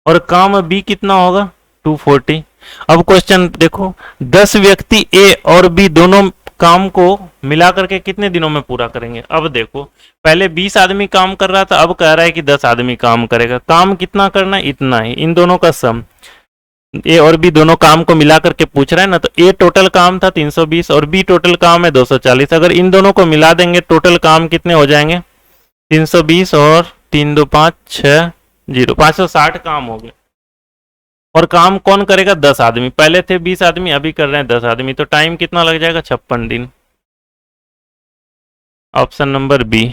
और काम बी कितना होगा, 240। अब क्वेश्चन देखो, 10 व्यक्ति ए और बी दोनों काम को मिला करके कितने दिनों में पूरा करेंगे। अब देखो, पहले 20 आदमी काम कर रहा था, अब कह रहा है कि 10 आदमी काम करेगा। काम कितना करना है, इतना ही, इन दोनों का सम। ए और बी दोनों काम को मिला करके पूछ रहा है ना, तो ए टोटल काम था 320 और बी टोटल काम है 240। अगर इन दोनों को मिला देंगे टोटल काम कितने हो जाएंगे, 320 और 3 2 5 6 0, 560 काम हो गए। और काम कौन करेगा, 10 आदमी। पहले थे 20 आदमी, अभी कर रहे हैं 10 आदमी, तो टाइम कितना लग जाएगा, 56 दिन। Option number B.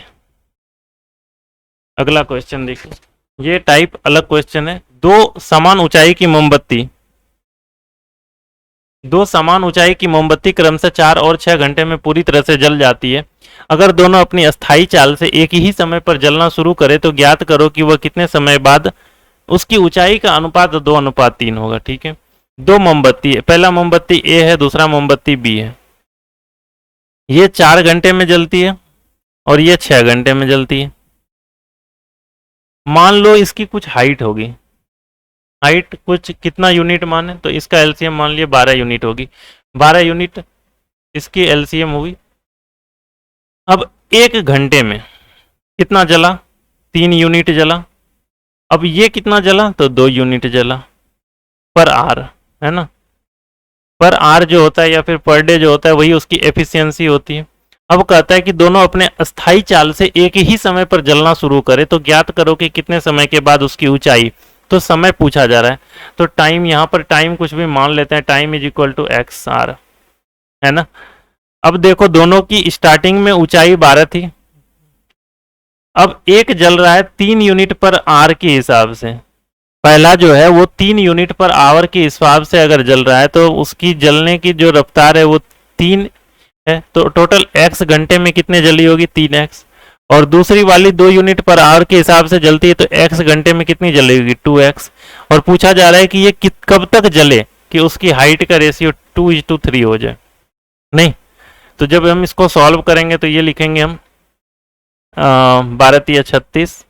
अगला क्वेश्चन देखिए, ये टाइप अलग क्वेश्चन है। दो समान ऊंचाई की मोमबत्ती क्रमशः 4 और 6 घंटे में पूरी तरह से जल जाती है। अगर दोनों अपनी अस्थाई चाल से एक ही समय पर जलना शुरू करे तो ज्ञात करो कि वह कितने समय बाद उसकी ऊंचाई का अनुपात 2:3 होगा। ठीक है, दो मोमबत्ती है, पहला मोमबत्ती ए है, दूसरा मोमबत्ती बी है। ये 4 घंटे में जलती है और ये 6 घंटे में जलती है। मान लो इसकी कुछ हाइट होगी, हाइट कुछ कितना यूनिट माने, तो इसका एलसीएम मान लिया 12 यूनिट होगी, 12 यूनिट इसकी एलसीएम होगी। अब 1 घंटे में कितना जला, 3 यूनिट जला। अब ये कितना जला, तो 2 यूनिट जला पर आर, है ना। पर आर जो होता है या फिर पर डे जो होता है वही उसकी एफिशिएंसी होती है। अब कहता है कि दोनों अपने अस्थाई चाल से एक ही समय पर जलना शुरू करे तो ज्ञात करो कि कितने समय के बाद उसकी ऊंचाई, तो समय पूछा जा रहा है तो टाइम, यहाँ पर टाइम कुछ भी मान लेते हैं, time is equal to X R, है ना। अब देखो दोनों की स्टार्टिंग में ऊंचाई 12 थी, अब एक जल रहा है 3 यूनिट पर आर के हिसाब से। पहला जो है वो 3 यूनिट पर आवर के हिसाब से अगर जल रहा है तो उसकी जलने की जो रफ्तार है वो 3 है, तो टोटल x घंटे में कितने जली होगी, 3x। और दूसरी वाली 2 यूनिट पर आवर के हिसाब से जलती है तो x घंटे में कितनी जलेगी, 2x। और पूछा जा रहा है कि ये कब तक जले कि उसकी हाइट का रेशियो 2:3 हो जाए। नहीं, तो जब हम इसको सॉल्व करेंगे तो ये लिखेंगे हम 12 × 36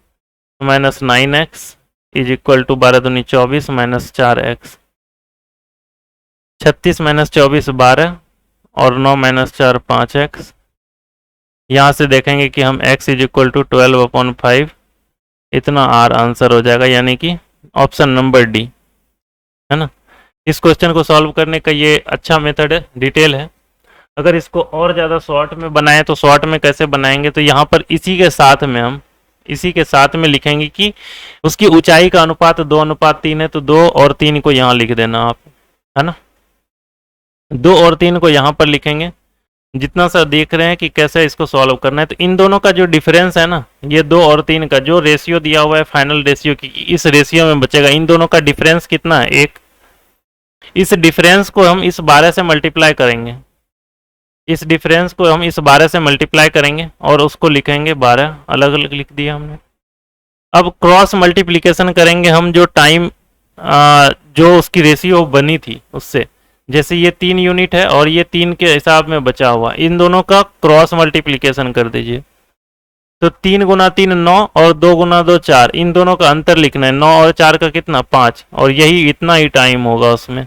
minus 9x is equal to 12 दूनी 24 माइनस 4x। 36 माइनस 24 12 और 9 माइनस 4 5x। यहाँ से देखेंगे कि हम x इज इक्वल टू 12/5, इतना आर आंसर हो जाएगा, यानी कि ऑप्शन नंबर डी, है ना। इस क्वेश्चन को सॉल्व करने का ये अच्छा मेथड है, डिटेल है। अगर इसको और ज़्यादा शॉर्ट में बनाएं तो शॉर्ट में कैसे बनाएंगे, तो यहाँ पर इसी के साथ में लिखेंगे कि उसकी ऊंचाई का अनुपात 2:3 है, तो 2 और 3 को यहाँ लिख देना आप, है ना। 2 और 3 को यहाँ पर लिखेंगे। जितना सा देख रहे हैं कि कैसे इसको सॉल्व करना है, तो इन दोनों का जो डिफरेंस है ना, ये 2 और 3 का जो रेशियो दिया हुआ है फाइनल रेशियो की, इस रेशियो में बचेगा। इन दोनों का डिफरेंस कितना है, 1। इस डिफरेंस को हम इस 12 से मल्टीप्लाई करेंगे, इस डिफरेंस को हम इस 12 से मल्टीप्लाई करेंगे और उसको लिखेंगे 12, अलग अलग लिख दिया हमने। अब क्रॉस मल्टीप्लिकेशन करेंगे हम जो टाइम जो उसकी रेशियो बनी थी उससे, जैसे ये 3 यूनिट है और ये 3 के हिसाब में बचा हुआ, इन दोनों का क्रॉस मल्टीप्लिकेशन कर दीजिए। तो 3 × 3 9 और 2 × 2 4, इन दोनों का अंतर लिखना है, 9 और 4 का कितना, 5, और यही इतना ही टाइम होगा उसमें।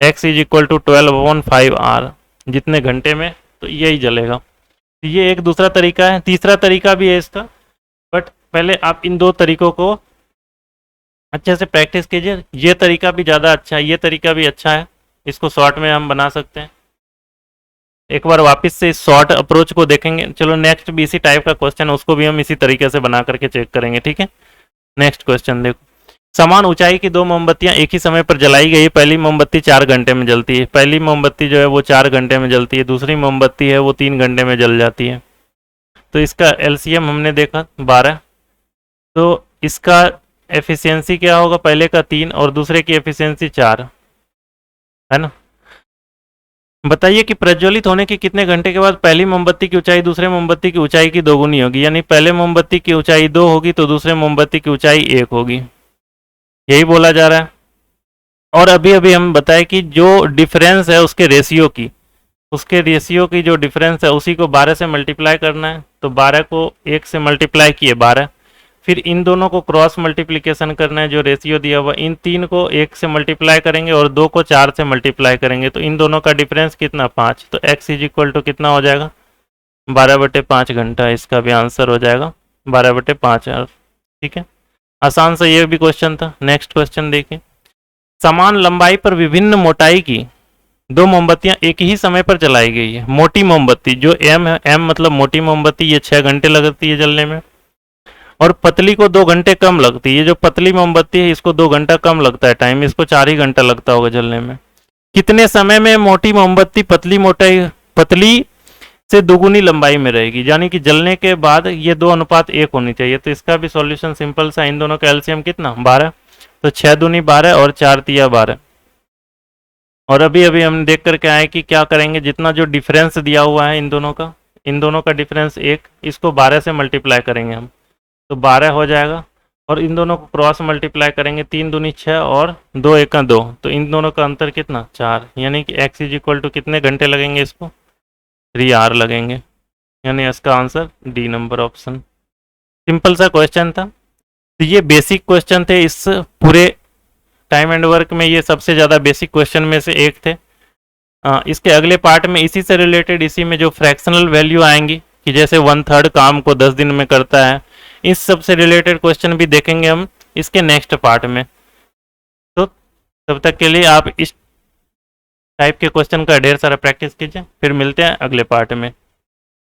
x is equal to 12/5 R, जितने घंटे में, तो यही जलेगा। ये एक दूसरा तरीका है। तीसरा तरीका भी है इसका, बट पहले आप इन 2 तरीकों को अच्छे से प्रैक्टिस कीजिए। ये तरीका भी ज़्यादा अच्छा है, ये तरीका भी अच्छा है, इसको शॉर्ट में हम बना सकते हैं। एक बार वापस से इस शॉर्ट अप्रोच को देखेंगे। चलो नेक्स्ट भी इसी टाइप का क्वेश्चन है, उसको भी हम इसी तरीके से बना करके चेक करेंगे, ठीक है। नेक्स्ट क्वेश्चन देखो, समान ऊंचाई की 2 मोमबत्तियां एक ही समय पर जलाई गई। पहली मोमबत्ती 4 घंटे में जलती है, पहली मोमबत्ती जो है वो 4 घंटे में जलती है, दूसरी मोमबत्ती है वो 3 घंटे में जल जाती है। तो इसका एलसीएम हमने देखा 12, तो इसका एफिशिएंसी क्या होगा, पहले का 3 और दूसरे की एफिशिएंसी 4, है ना। बताइए कि प्रज्वलित होने के कितने घंटे के बाद पहली मोमबत्ती की ऊंचाई दूसरे मोमबत्ती की ऊंचाई की दोगुनी होगी, यानी पहले मोमबत्ती की ऊंचाई 2 होगी तो दूसरे मोमबत्ती की ऊंचाई 1 होगी, यही बोला जा रहा है। और अभी अभी हम बताए कि जो डिफरेंस है उसके रेशियो की जो डिफरेंस है उसी को 12 से मल्टीप्लाई करना है, तो 12 को 1 से मल्टीप्लाई किए 12, फिर इन दोनों को क्रॉस मल्टीप्लिकेशन करना है, जो रेशियो दिया हुआ इन 3 को 1 से मल्टीप्लाई करेंगे और 2 को 4 से मल्टीप्लाई करेंगे, तो इन दोनों का डिफरेंस कितना, 5। तो x इज इक्वल टू कितना हो जाएगा, 12/5 घंटा। इसका भी आंसर हो जाएगा 12/5 आवर, ठीक है। आसान सा ये भी क्वेश्चन था। नेक्स्ट क्वेश्चन देखिए, समान लंबाई पर विभिन्न मोटाई की 2 मोमबत्तियां एक ही समय पर जलाई गई है। मोटी मोमबत्ती जो m है, m मतलब मोटी मोमबत्ती, ये 6 घंटे लगती है जलने में, और पतली को 2 घंटे कम लगती है। ये जो पतली मोमबत्ती है इसको 2 घंटा कम लगता है टाइम, इसको 4 ही घंटा लगता होगा जलने में। कितने समय में मोटी मोमबत्ती पतली से दोगुनी लंबाई में रहेगी, यानी कि जलने के बाद ये 2:1 होनी चाहिए। तो इसका भी सॉल्यूशन सिंपल सा, इन दोनों का एलसीएम कितना, 12, तो 6 दूनी 12 और 4 तिया 12। और अभी अभी हम देख करके आए कि क्या करेंगे, जितना जो डिफरेंस दिया हुआ है इन दोनों का, इन दोनों का डिफरेंस 1, इसको 12 से मल्टीप्लाई करेंगे हम, तो 12 हो जाएगा। और इन दोनों को क्रॉस मल्टीप्लाई करेंगे, 3 दूनी 6 और 2 एका 2, तो इन दोनों का अंतर कितना, 4, यानी कि x इज इक्वल टू कितने घंटे लगेंगे इसको, 3 आवर लगेंगे, यानी इसका answer D number option. Simple सा क्वेश्चन था। तो ये बेसिक क्वेश्चन थे इस पूरे टाइम एंड वर्क में, ये सबसे ज़्यादा बेसिक क्वेश्चन में से एक थे। इसके अगले पार्ट में इसी से रिलेटेड, इसी में जो फ्रैक्शनल वैल्यू आएंगी कि जैसे 1/3 काम को 10 दिन में करता है, इस सब से रिलेटेड क्वेश्चन भी देखेंगे हम इसके नेक्स्ट पार्ट में। तो तब तक के लिए आप इस टाइप के क्वेश्चन का ढेर सारा प्रैक्टिस कीजिए, फिर मिलते हैं अगले पार्ट में।